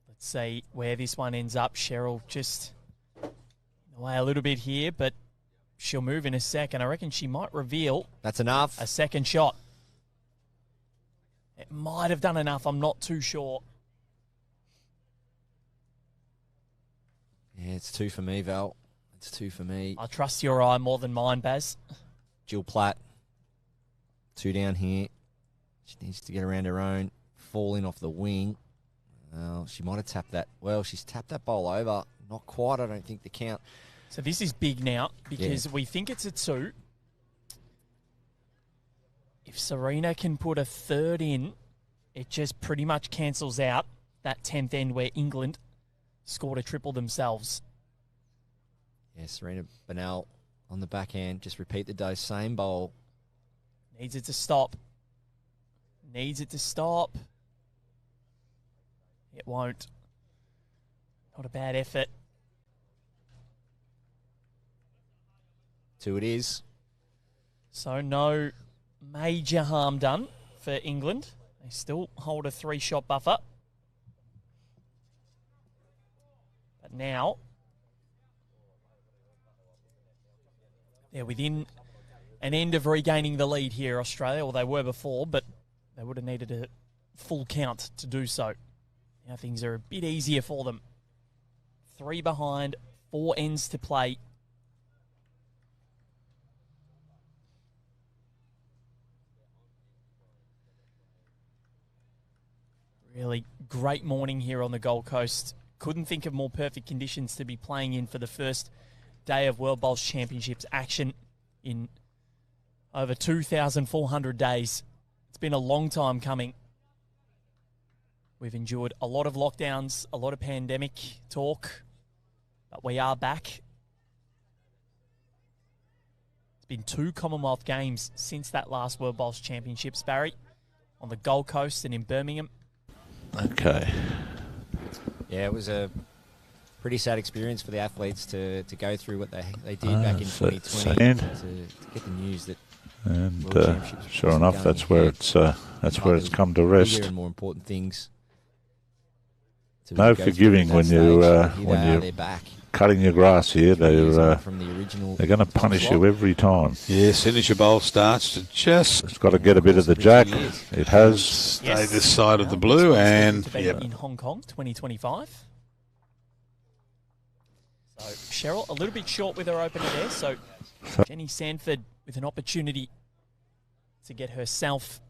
Let's see where this one ends up. Cheryl just away a little bit here, but she'll move in a second. I reckon she might reveal... That's enough. A second shot. It might have done enough. I'm not too sure. Yeah, it's 2 for me, Val. It's 2 for me. I trust your eye more than mine, Baz. Jill Platt. 2 down here. She needs to get around her own. Fall in off the wing. She might have tapped that. Well, she's tapped that bowl over. Not quite, I don't think, the count. So this is big now because we think it's a 2. If Serena can put a third in, it just pretty much cancels out that 10th end where England scored a triple themselves. Yeah, Serena Bonnell on the backhand. Just repeat the dose. Same bowl. Needs it to stop. Needs it to stop. It won't. Not a bad effort. 2 it is. So no major harm done for England. They still hold a 3-shot buffer. But now they're within an end of regaining the lead here, Australia. Well, they were before, but they would have needed a full count to do so. Now things are a bit easier for them. 3 behind, 4 ends to play. Really great morning here on the Gold Coast. Couldn't think of more perfect conditions to be playing in for the first day of World Bowls Championships action in over 2,400 days. It's been a long time coming. We've endured a lot of lockdowns, a lot of pandemic talk, but we are back. It's been 2 Commonwealth Games since that last World Bowls Championships, Barry, on the Gold Coast and in Birmingham. Okay. Yeah, it was a pretty sad experience for the athletes to go through what they did back in 2020 to get the news that. And sure enough, that's where it's come to rest. Bigger and more important things. No forgiving when you're cutting your grass here. They're going to punish you every time. Yeah, as soon as your bowl starts to just... It's got to get a bit of the jack. It has. Stay this side of the blue and... In Hong Kong, 2025. So Cheryl, a little bit short with her opener there. So Jenny Sanford with an opportunity to get herself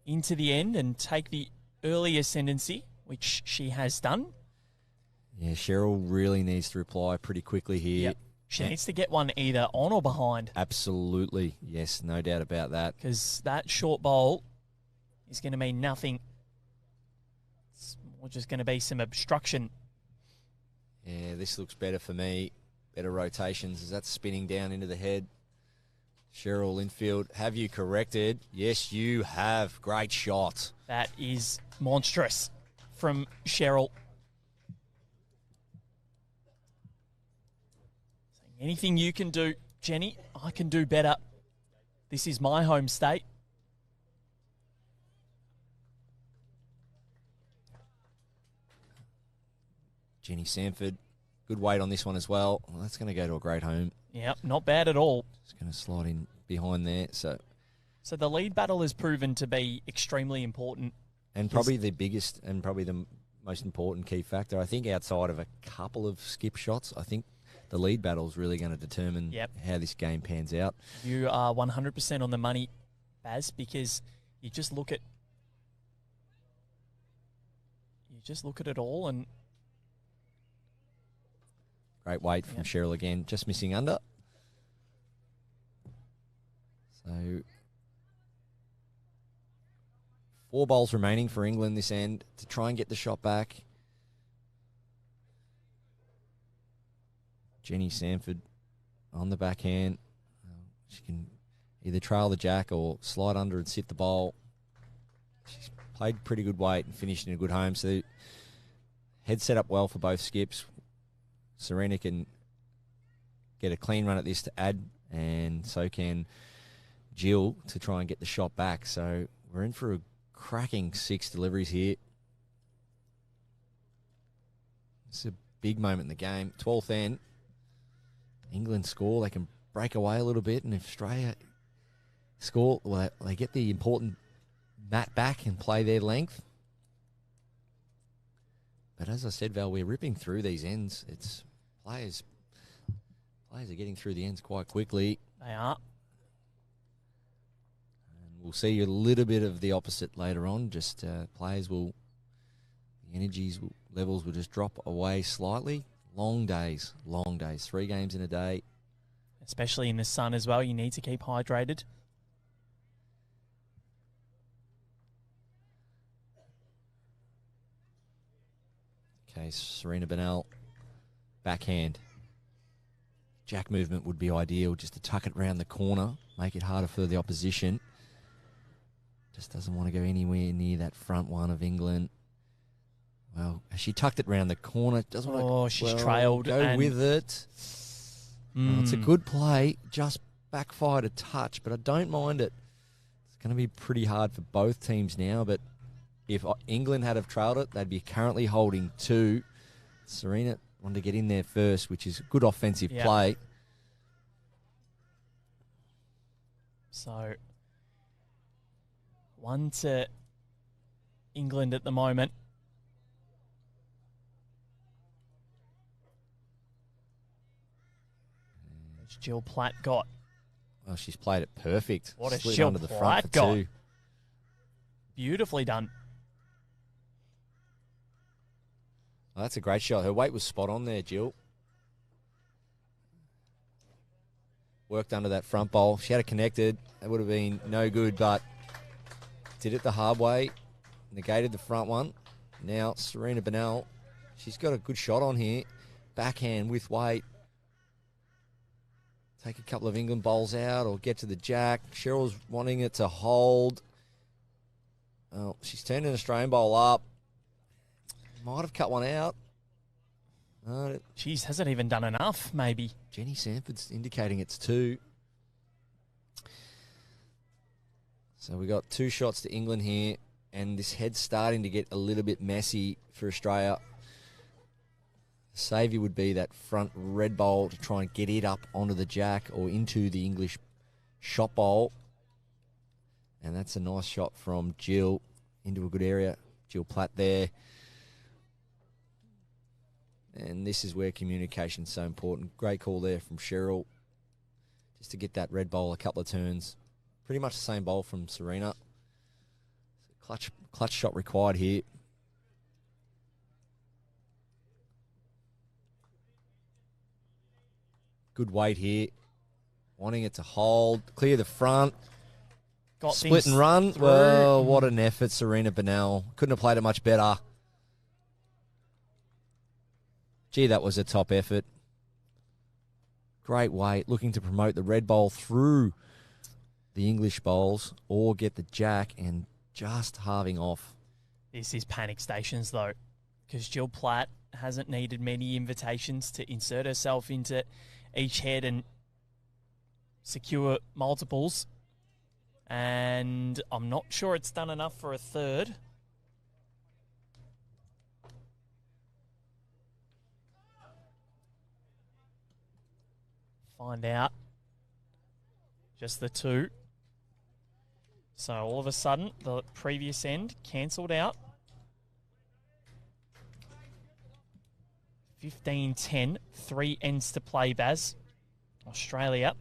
into the end and take the early ascendancy, which she has done. Yeah, Cheryl really needs to reply pretty quickly here. Yep. She needs to get one either on or behind. Absolutely. Yes, no doubt about that. Because that short bowl is going to mean nothing. It's more just going to be some obstruction. Yeah, this looks better for me. Better rotations as that's spinning down into the head. Cheryl infield, have you corrected? Yes, you have. Great shot. That is monstrous from Cheryl. Anything you can do, Jenny, I can do better. This is my home state. Jenny Sanford, good weight on this one as well. Well, that's going to go to a great home. Yep, not bad at all. It's going to slide in behind there. So the lead battle has proven to be extremely important. And probably the biggest and probably the most important key factor, I think, outside of a couple of skip shots, I think the lead battle is really going to determine how this game pans out. You are 100% on the money, Baz, because you just look at it all and great weight from Cheryl again, just missing under. So 4 bowls remaining for England this end to try and get the shot back. Jenny Sanford on the backhand. She can either trail the jack or slide under and sit the bowl. She's played pretty good weight and finished in a good home. So head set up well for both skips. Serena can get a clean run at this to add, and so can Jill to try and get the shot back. So we're in for a cracking 6 deliveries here. It's a big moment in the game. 12th end. England score. They can break away a little bit, and if Australia score, well, they get the important mat back and play their length. But as I said, Val, we're ripping through these ends. It's players are getting through the ends quite quickly. They are. And we'll see a little bit of the opposite later on. Just the energies levels will just drop away slightly. Long days. 3 games in a day. Especially in the sun as well. You need to keep hydrated. Okay, Serena Bennell, backhand. Jack movement would be ideal, just to tuck it round the corner, make it harder for the opposition. Just doesn't want to go anywhere near that front one of England. Well, she tucked it round the corner. Doesn't want to, she's trailed. Go with it. Oh, it's a good play. Just backfired a touch, but I don't mind it. It's going to be pretty hard for both teams now, but if England had have trailed it, they'd be currently holding 2. Serena wanted to get in there first, which is good offensive play. So 1 to England at the moment. Which Jill Platt got. Well, she's played it perfect. What a Slid Jill under the front Platt for got. 2. Beautifully done. Oh, that's a great shot. Her weight was spot on there, Jill. Worked under that front bowl. She had it connected. That would have been no good, but did it the hard way. Negated the front one. Now, Serena Bennell, she's got a good shot on here. Backhand with weight. Take a couple of England bowls out or get to the jack. Cheryl's wanting it to hold. Oh, she's turned an Australian bowl up. Might have cut one out. Jeez, hasn't even done enough, maybe. Jenny Sanford's indicating it's 2. So we got 2 shots to England here, and this head's starting to get a little bit messy for Australia. The saviour would be that front red bowl to try and get it up onto the jack or into the English shot bowl. And that's a nice shot from Jill into a good area. Jill Platt there. And this is where communication's so important. Great call there from Cheryl. Just to get that red bowl a couple of turns. Pretty much the same bowl from Serena. Clutch shot required here. good weight here. Wanting it to hold, clear the front. Got split and run. Through. Well, what an effort, Serena Bernal. Couldn't have played it much better. Gee, that was a top effort. Great weight, looking to promote the red bowl through the English bowls or get the jack and just halving off. This is panic stations, though, because Jill Platt hasn't needed many invitations to insert herself into each head and secure multiples. And I'm not sure it's done enough for a third. Find out. Just the two. So all of a sudden, the previous end cancelled out. 15-10, 3 ends to play, Baz. Australia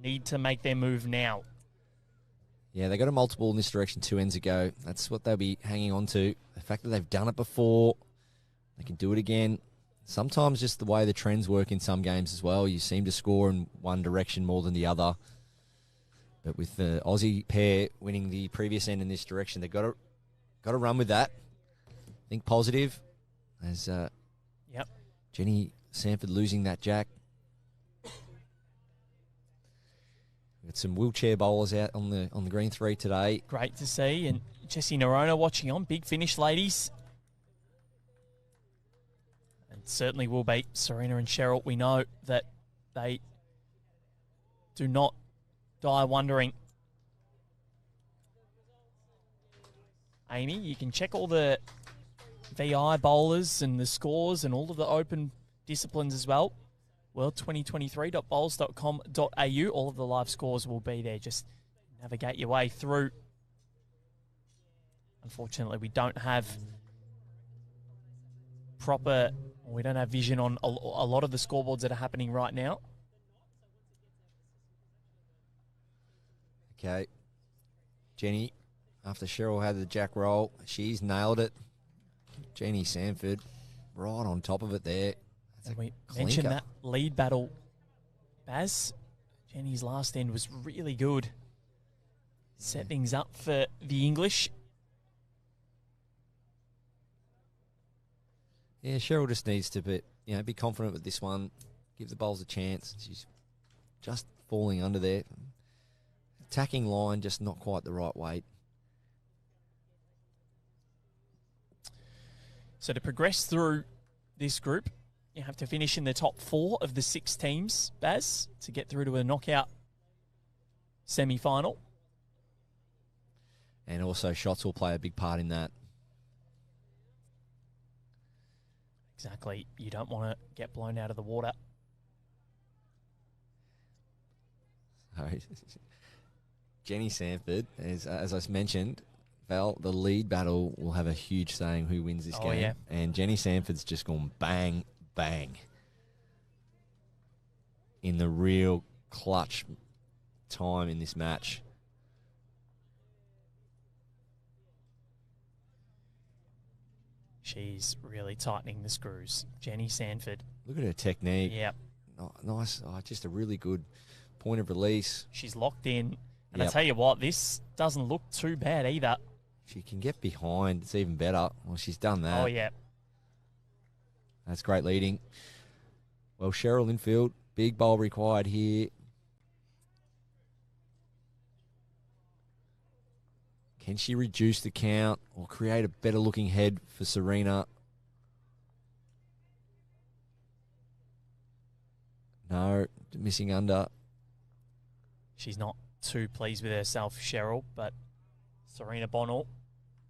need to make their move now. Yeah, they got a multiple in this direction 2 ends ago. That's what they'll be hanging on to. The fact that they've done it before, they can do it again. Sometimes just the way the trends work in some games as well. You seem to score in one direction more than the other. But with the Aussie pair winning the previous end in this direction, they've got to run with that. Think positive. As Jenny Sanford losing that jack. Got some wheelchair bowlers out on the green 3 today. Great to see. And Jessie Nerona watching on. Big finish, ladies. And certainly will beat Serena and Cheryl. We know that they do not die wondering. Amy, you can check all the VI bowlers and the scores and all of the open disciplines as well. world2023.bowls.com.au. All of the live scores will be there. Just navigate your way through. Unfortunately, we don't have vision on a lot of the scoreboards that are happening right now. Okay. Jenny, after Cheryl had the jack roll, she's nailed it. Jenny Sanford, right on top of it there. And we mentioned that lead battle, Baz. Jenny's last end was really good. Set things up for the English. Yeah, Cheryl just needs to be confident with this one. Give the bowls a chance. She's just falling under there. Attacking line, just not quite the right weight. So to progress through this group, you have to finish in the top 4 of the 6 teams, Baz, to get through to a knockout semi-final. And also shots will play a big part in that. Exactly. You don't want to get blown out of the water. Sorry. Jenny Sanford, as I mentioned, Val, the lead battle will have a huge saying who wins this game. Yeah. And Jenny Sanford's just gone bang, bang in the real clutch time in this match. She's really tightening the screws. Jenny Sanford. Look at her technique. Yep. Oh, nice. Oh, just a really good point of release. She's locked in. And I tell you what, this doesn't look too bad either. She can get behind. It's even better. Well, she's done that. Oh, yeah. That's great leading. Well, Cheryl infield. Big bowl required here. Can she reduce the count or create a better looking head for Serena? No, missing under. She's not too pleased with herself, Cheryl, but Serena Bonnell,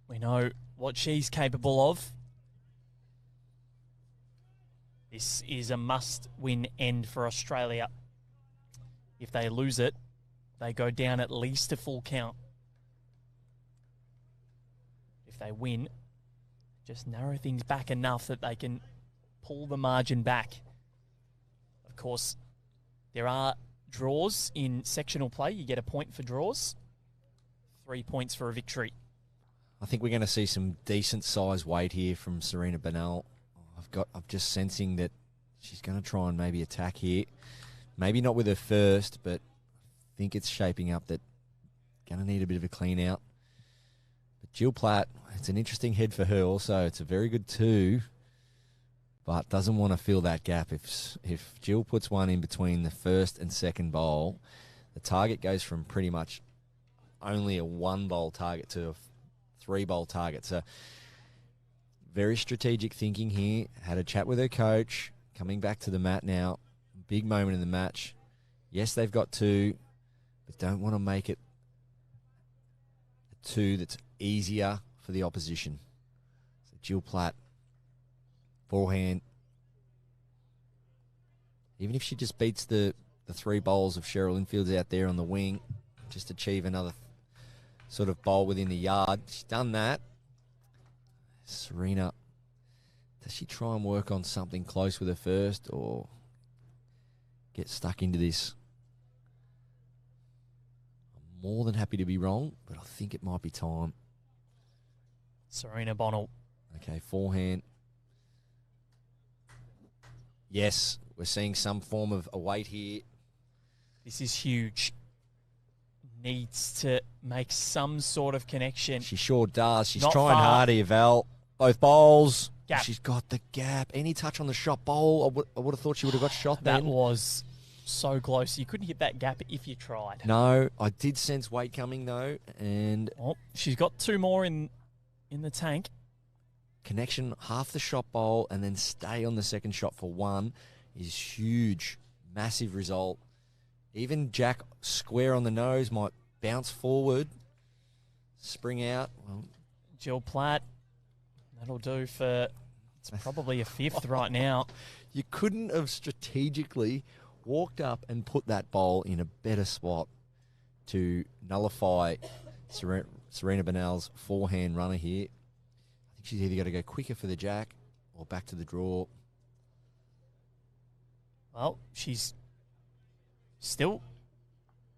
we know what she's capable of. This is a must-win end for Australia. If they lose it, they go down at least a full count. If they win, just narrow things back enough that they can pull the margin back. Of course, there are draws in sectional play. You get a point for draws. 3 points for a victory. I think we're going to see some decent size weight here from Serena Bernal. I'm just sensing that she's going to try and maybe attack here. Maybe not with her first, but I think it's shaping up that going to need a bit of a clean out. But Jill Platt, it's an interesting head for her also. It's a very good 2, but doesn't want to fill that gap. If Jill puts one in between the first and second bowl, the target goes from pretty much only a 1-bowl target to a 3-bowl target. So very strategic thinking here. Had a chat with her coach. Coming back to the mat now. Big moment in the match. Yes, they've got 2, but don't want to make it a 2 that's easier for the opposition. So Jill Platt, forehand. Even if she just beats the 3 bowls of Cheryl Infields out there on the wing, just achieve another sort of bowl within the yard. She's done that. Serena, does she try and work on something close with her first or get stuck into this? I'm more than happy to be wrong, but I think it might be time. Serena Bonnell. Okay, forehand. Yes, we're seeing some form of a weight here. This is huge. Needs to make some sort of connection. She sure does. She's Not trying far. hard here, Val. Both bowls. Gap. She's got the gap. Any touch on the shot bowl, I would have thought she would have got shot That then. was so close. You couldn't hit that gap if you tried. No, I did sense weight coming though, and She's got 2 more in the tank. connection, half the shot bowl, and then stay on the second shot for 1 is huge. Massive result. Even Jack square on the nose might bounce forward, spring out. Well, Jill Platt, that'll do for, it's probably a 5th right now. you couldn't have strategically walked up and put that bowl in a better spot to nullify Serena Bonnell's forehand runner here. I think she's either got to go quicker for the jack or back to the draw. Well, she's still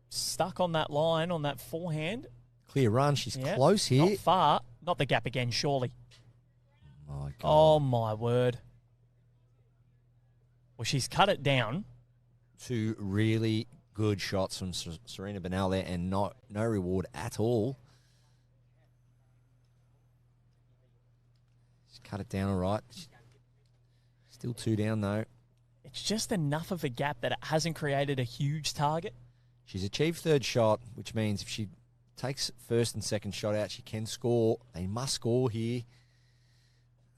stuck on that line, on that forehand. Clear run. She's Yeah, close here. Not far. Not the gap again, surely. My God. Oh, my word. Well, she's cut it down. 2 really good shots from Serena Bonnell there and no reward at all. She's cut it down all right. Still 2 down though. It's just enough of a gap that it hasn't created a huge target. She's achieved 3rd shot, which means if she takes first and second shot out, she can score. They must score here.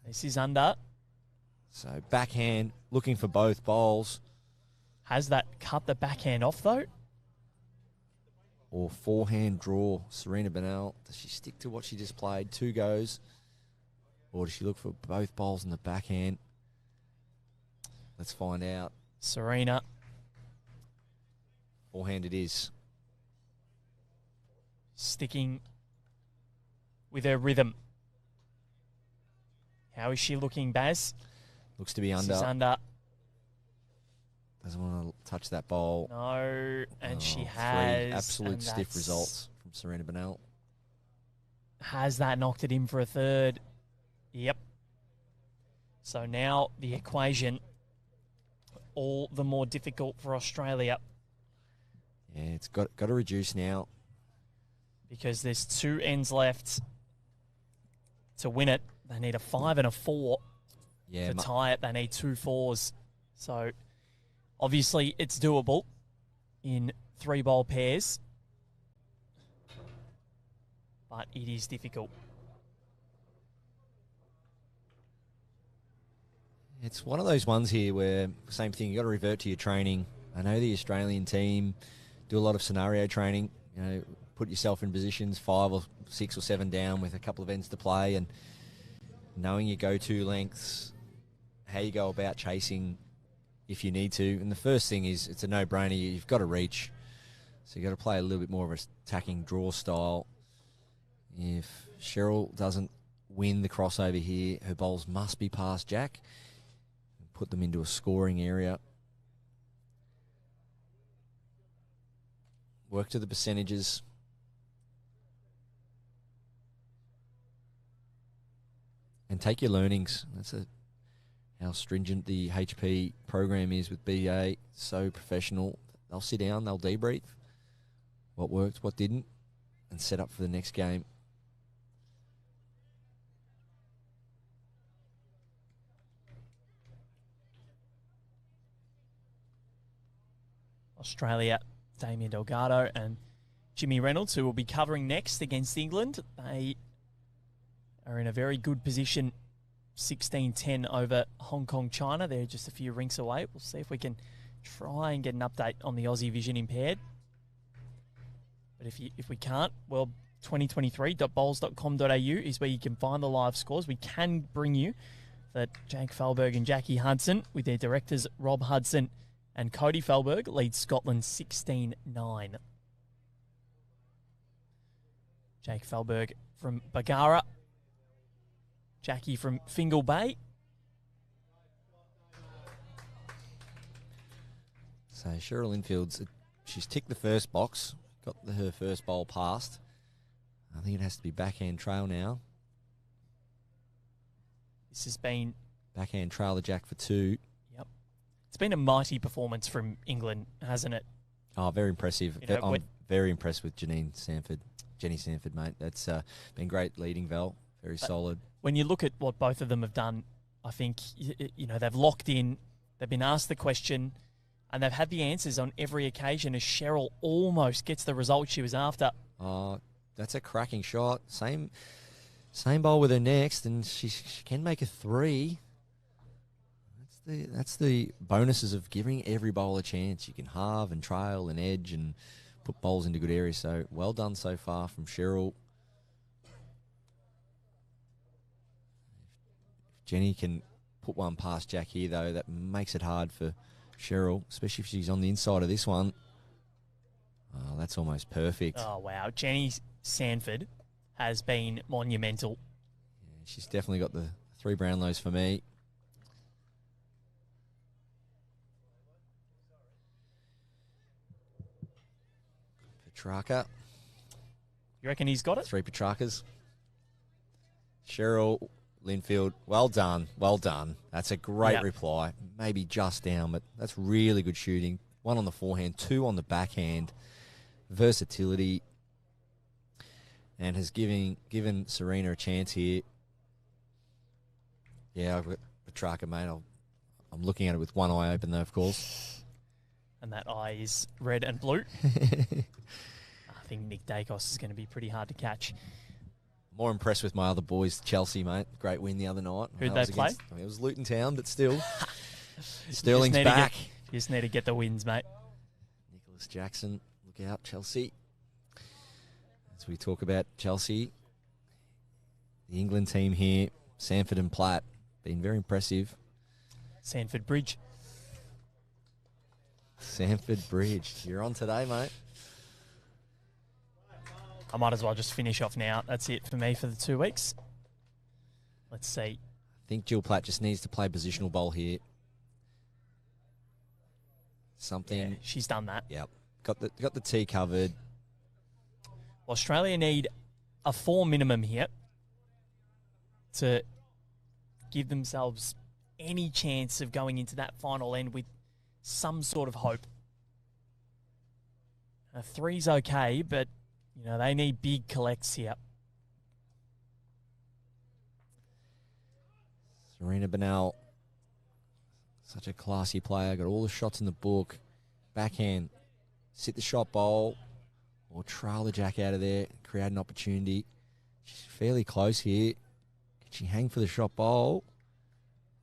This is under. So backhand, looking for both bowls. Has that cut the backhand off, though? Or forehand draw, Serena Bonnell. Does she stick to what she just played? 2 goes. Or does she look for both bowls in the backhand? Let's find out. Serena. Forehand it is. Sticking with her rhythm. How is she looking, Baz? Looks to be This under. is under. Doesn't want to touch that bowl. No, and she 3 has. absolute and stiff that's- results from Serena Bonnell. Has that knocked it in for a 3rd? Yep. So now the equation all the more difficult for Australia Yeah, it's got to reduce now. because there's 2 ends left to win it. They need a 5 and a 4 Yeah, to tie it. They need 2 4s. So obviously it's doable in 3-bowl pairs, but it is difficult. It's one of those ones here where, same thing, you got to revert to your training. I know the Australian team do a lot of scenario training. You know, put yourself in positions 5 or 6 or 7 down with a couple of ends to play, and knowing your go-to lengths, how you go about chasing if you need to. And the first thing is, it's a no-brainer. You've got to reach. So you've got to play a little bit more of an attacking draw style. If Cheryl doesn't win the crossover here, her bowls must be past Jack. Put them into a scoring area. Work to the percentages. And take your learnings. how stringent the HP program is with BA. So professional. They'll sit down, they'll debrief what worked, what didn't, and set up for the next game. Australia, Damien Delgado and Jimmy Reynolds, who will be covering next against England. They are in a very good position, 16-10 over Hong Kong, China. They're just a few rinks away. We'll see if we can try and get an update on the Aussie vision impaired. But if we can't, well, 2023.bowls.com.au is where you can find the live scores. We can bring you that Jake Felberg and Jackie Hudson, with their directors Rob Hudson and Cody Felberg, lead Scotland 16-9. Jake Felberg from Bagara. Jackie from Fingal Bay. So Cheryl Infield's, she's ticked the first box, got her first bowl passed. I think it has to be backhand trail now. This has been... Backhand trail the jack for 2. Yep. It's been a mighty performance from England, hasn't it? Oh, very impressive. I'm very impressed with Jenny Sanford, mate. That's been great leading Val. Very solid. When you look at what both of them have done, I think, they've locked in, they've been asked the question, and they've had the answers on every occasion as Cheryl almost gets the result she was after. Oh, that's a cracking shot. Same bowl with her next, and she can make a 3. That's the bonuses of giving every bowl a chance. You can halve and trail and edge and put bowls into good areas. So well done so far from Cheryl. Jenny can put one past Jack here, though. That makes it hard for Cheryl, especially if she's on the inside of this one. Oh, that's almost perfect. Oh, wow. Jenny Sanford has been monumental. Yeah, she's definitely got the 3 Brownlows for me. Petrarca. You reckon he's got it? 3 Petrarcas. Cheryl Linfield, well done, well done. That's a great reply. Maybe just down, but that's really good shooting. 1 on the forehand, 2 on the backhand. Versatility. And has given Serena a chance here. Yeah, I've got Petrarca, mate. I'm looking at it with one eye open, though, of course. And that eye is red and blue. I think Nick Dacos is going to be pretty hard to catch. More impressed with my other boys, Chelsea, mate. Great win the other night. Who'd they play? It was Luton Town, but still. Sterling's back. You just need to get the wins, mate. Nicholas Jackson, look out, Chelsea. As we talk about Chelsea, the England team here, Sanford and Platt, been very impressive. Sanford Bridge. Sanford Bridge. You're on today, mate. I might as well just finish off now. That's it for me for the 2 weeks. Let's see. I think Jill Platt just needs to play positional bowl here. Something. Yeah, she's done that. Yep. Got the tee covered. Australia need a 4 minimum here to give themselves any chance of going into that final end with some sort of hope. A 3's okay, but they need big collects here. Serena Bennell, such a classy player. Got all the shots in the book. Backhand, sit the shot bowl, or trail the jack out of there, create an opportunity. She's fairly close here. Can she hang for the shot bowl?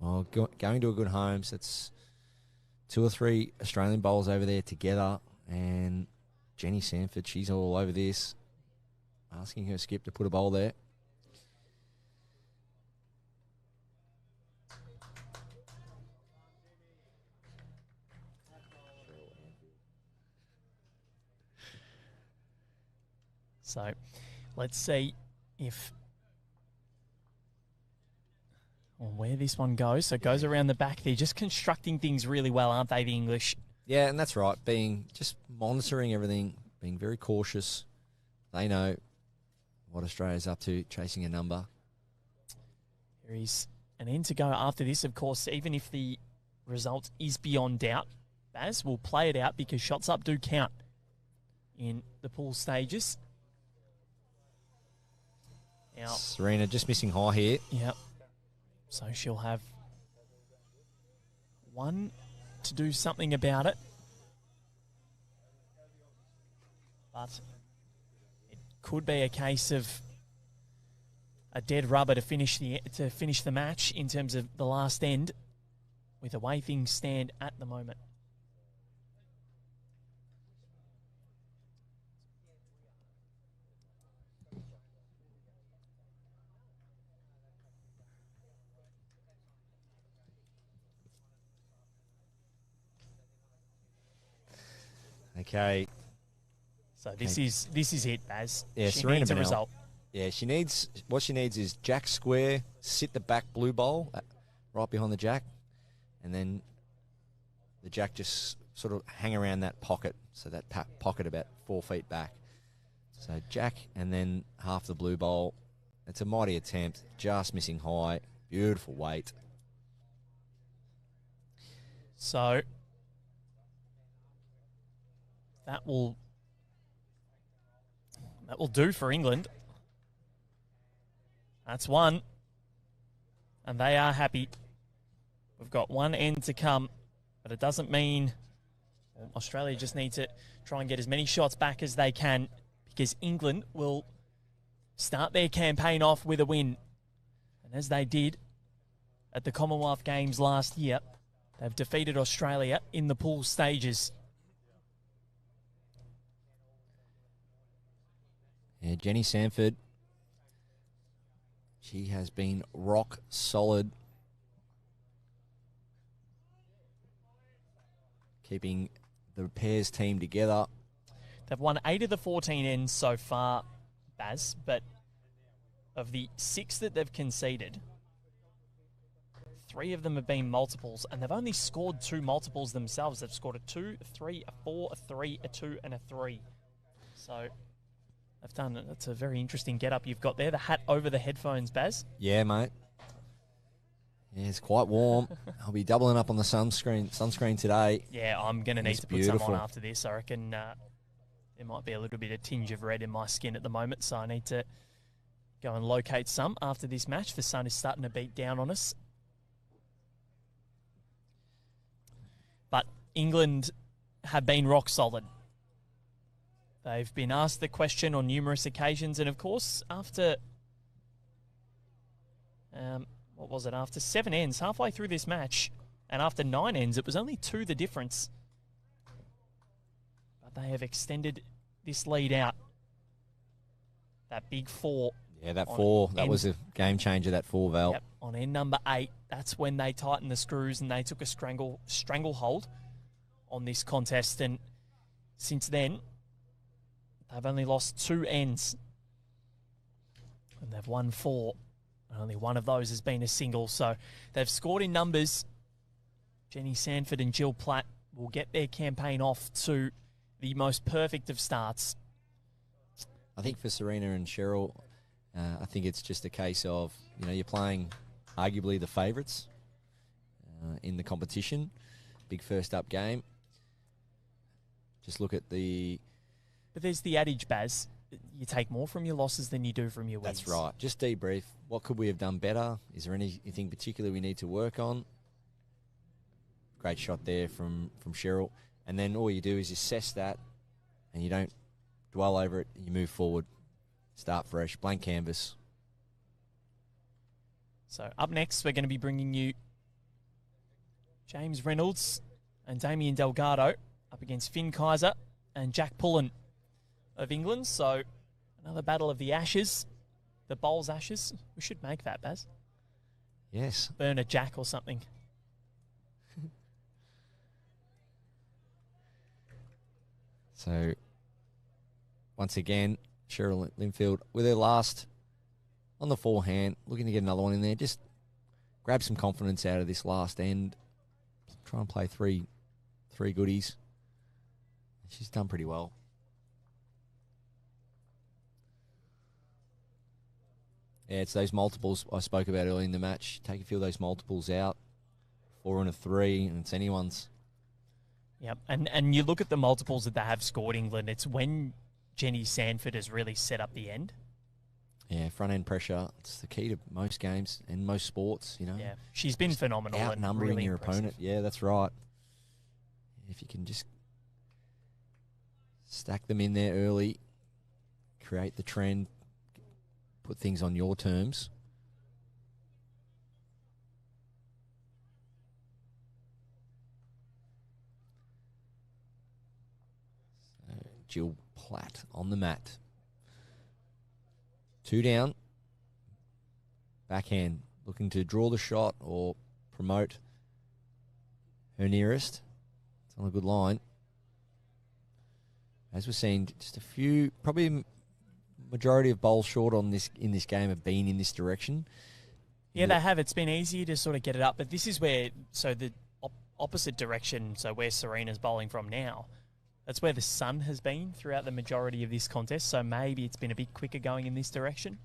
Oh, going to a good home. So it's 2 or 3 Australian bowls over there together, and Jenny Sanford, she's all over this. Asking her skip to put a bowl there. So let's see where this one goes. So it goes around the back there, just constructing things really well, aren't they, the English? Yeah, and that's right. Just monitoring everything, being very cautious. They know what Australia's up to, chasing a number. Here is an end to go after this, of course, even if the result is beyond doubt. Baz will play it out because shots up do count in the pool stages. Now, Serena just missing high here. Yep. So she'll have one to do something about it. But it could be a case of a dead rubber to finish the match in terms of the last end with the way things stand at the moment. Okay. So this is it, Baz. Yeah, she Serena needs a Bennell. result. Yeah, what she needs is jack square, sit the back blue bowl right behind the jack, and then the jack just sort of hang around that pocket, so that pocket about 4 feet back. So jack and then half the blue bowl. It's a mighty attempt, just missing high. Beautiful weight. So that will do for England. That's one. And they are happy. We've got one end to come, but it doesn't mean Australia just need to try and get as many shots back as they can, because England will start their campaign off with a win. And as they did at the Commonwealth Games last year, they've defeated Australia in the pool stages. Yeah, Jenny Sanford, she has been rock solid, keeping the pairs team together. They've won 8 of the 14 ends so far, Baz, but of the 6 that they've conceded, 3 of them have been multiples, and they've only scored 2 multiples themselves. They've scored a 2, a 3, a 4, a 3, a 2, and a 3. So they've done it. That's a very interesting get-up you've got there. The hat over the headphones, Baz. Yeah, mate. Yeah, it's quite warm. I'll be doubling up on the sunscreen today. Yeah, I'm going to need to put beautiful. some on after this. I reckon there might be a little bit of tinge of red in my skin at the moment, so I need to go and locate some after this match. The sun is starting to beat down on us. But England have been rock solid. They've been asked the question on numerous occasions, and of course, after after 7 ends, halfway through this match, and after 9 ends, it was only 2 the difference. But they have extended this lead out. That big 4. Yeah, that 4, that was a game changer, that 4, Val. Yep, on end number 8, that's when they tightened the screws and they took a stranglehold on this contest. And since then, they've only lost 2 ends. And they've won 4. And only one of those has been a single. So they've scored in numbers. Jenny Sanford and Jill Platt will get their campaign off to the most perfect of starts. I think for Serena and Cheryl, I think it's just a case of, you're playing arguably the favourites in the competition. Big first up game. Just look at the... But there's the adage, Baz. You take more from your losses than you do from your wins. That's right. Just debrief. What could we have done better? Is there anything particular we need to work on? Great shot there from Cheryl. And then all you do is assess that, and you don't dwell over it. You move forward. Start fresh. Blank canvas. So up next, we're going to be bringing you James Reynolds and Damien Delgado up against Finn Kaiser and Jack Pullen of England. So another battle of the ashes, the bowls ashes. We should make that, Baz. Yes. Burn a Jack or something. So once again, Cheryl Linfield with her last on the forehand, looking to get another one in there. Just grab some confidence out of this last end. Try and play three goodies. She's done pretty well. Yeah, it's those multiples I spoke about early in the match. Take a few of those multiples out, 4 and a 3, and it's anyone's. Yep, and you look at the multiples that they have scored England, it's when Jenny Sandford has really set up the end. Yeah, front-end pressure, it's the key to most games and most sports, you know. Yeah, she's been phenomenal. Outnumbering really your impressive. opponent. Yeah, that's right. If you can just stack them in there early, create the trend, put things on your terms. So Jill Platt on the mat. 2 down. Backhand, looking to draw the shot or promote her nearest. It's on a good line. As we're seeing, just a few, probably majority of bowls short on this in this game have been in this direction. Yeah, they have. It's been easier to sort of get it up, but this is where, so the opposite direction, so where Serena's bowling from now, that's where the sun has been throughout the majority of this contest, so maybe it's been a bit quicker going in this direction.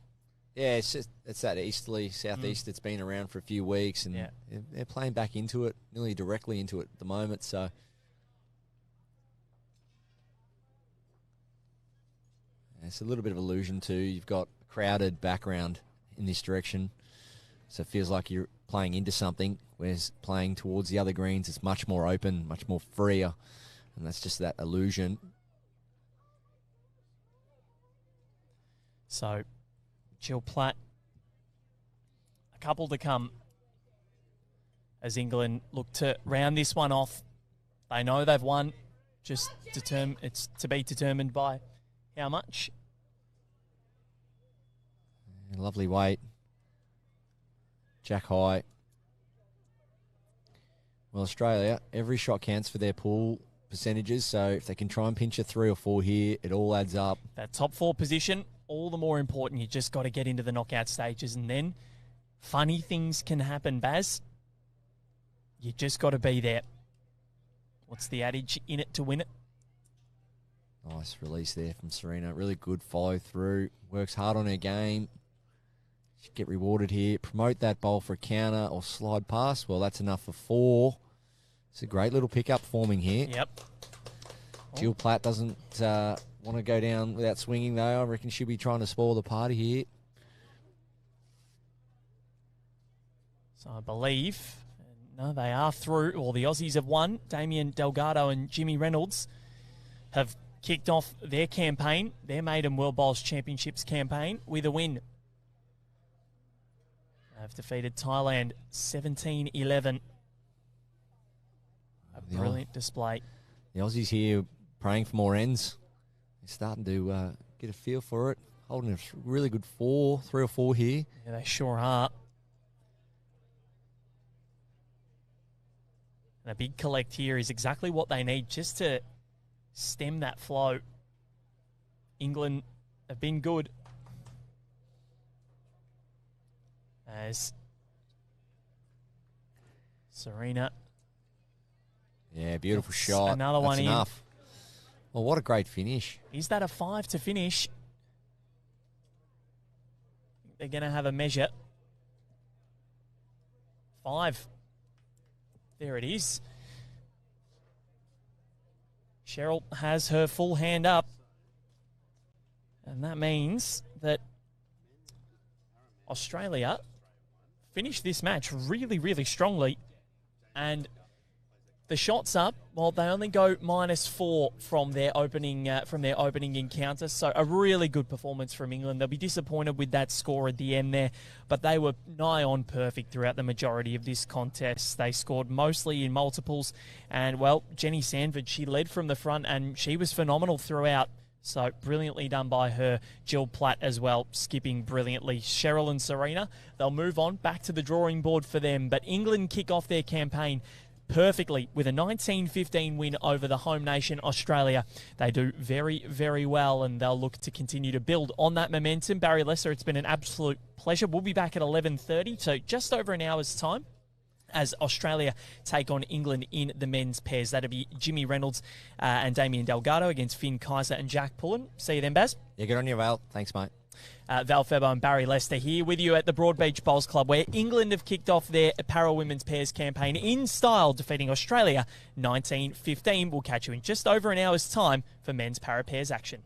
Yeah, it's that easterly, southeast that's been around for a few weeks, and they're playing back into it, nearly directly into it at the moment, so... It's a little bit of illusion too. You've got a crowded background in this direction, so it feels like you're playing into something, whereas playing towards the other greens, it's much more open, much more freer, and that's just that illusion. So, Jill Platt, a couple to come as England look to round this one off. They know they've won, just it's to be determined by how much. Lovely weight. Jack high. Well, Australia, every shot counts for their pool percentages, so if they can try and pinch a 3 or 4 here, it all adds up. That top 4 position, all the more important. You just got to get into the knockout stages, and then funny things can happen, Baz. You just got to be there. What's the adage? In it to win it. Nice release there from Serena. Really good follow through. Works hard on her game. Should get rewarded here. Promote that bowl for a counter or slide past. Well, that's enough for 4. It's a great little pickup forming here. Yep. Jill Platt doesn't want to go down without swinging, though. I reckon she'll be trying to spoil the party here. So I believe, no, they are through. Or the Aussies have won. Damien Delgado and Jimmy Reynolds have kicked off their campaign, their maiden World Bowls Championships campaign, with a win. They've defeated Thailand 17-11. A brilliant display. The Aussies here praying for more ends. They're starting to get a feel for it. Holding a really good 3 or 4 here. Yeah, they sure are. And a big collect here is exactly what they need just to stem that flow. England have been good. As Serena. Yeah, beautiful shot. Another one in. Enough. Well, what a great finish. Is that a 5 to finish? They're going to have a measure. 5. There it is. Cheryl has her full hand up. And that means that Australia finished this match really, really strongly. And the shots up, well, they only go -4 from their opening encounter. So a really good performance from England. They'll be disappointed with that score at the end there, but they were nigh on perfect throughout the majority of this contest. They scored mostly in multiples, and well, Jenny Sandford, she led from the front and she was phenomenal throughout. So brilliantly done by her. Jill Platt as well, skipping brilliantly. Cheryl and Serena, they'll move on back to the drawing board for them, but England kick off their campaign perfectly with a 19-15 win over the home nation, Australia. They do very, very well, and they'll look to continue to build on that momentum. Barry Lesser, it's been an absolute pleasure. We'll be back at 11:30, so just over an hour's time, as Australia take on England in the men's pairs. That'll be Jimmy Reynolds and Damien Delgado against Finn Kaiser and Jack Pullen. See you then, Baz. Yeah, good on you, Val. Thanks, mate. Val Febo and Barry Lester here with you at the Broadbeach Bowls Club, where England have kicked off their Para Women's Pairs campaign in style, defeating Australia 19-15. We'll catch you in just over an hour's time for men's Para Pairs action.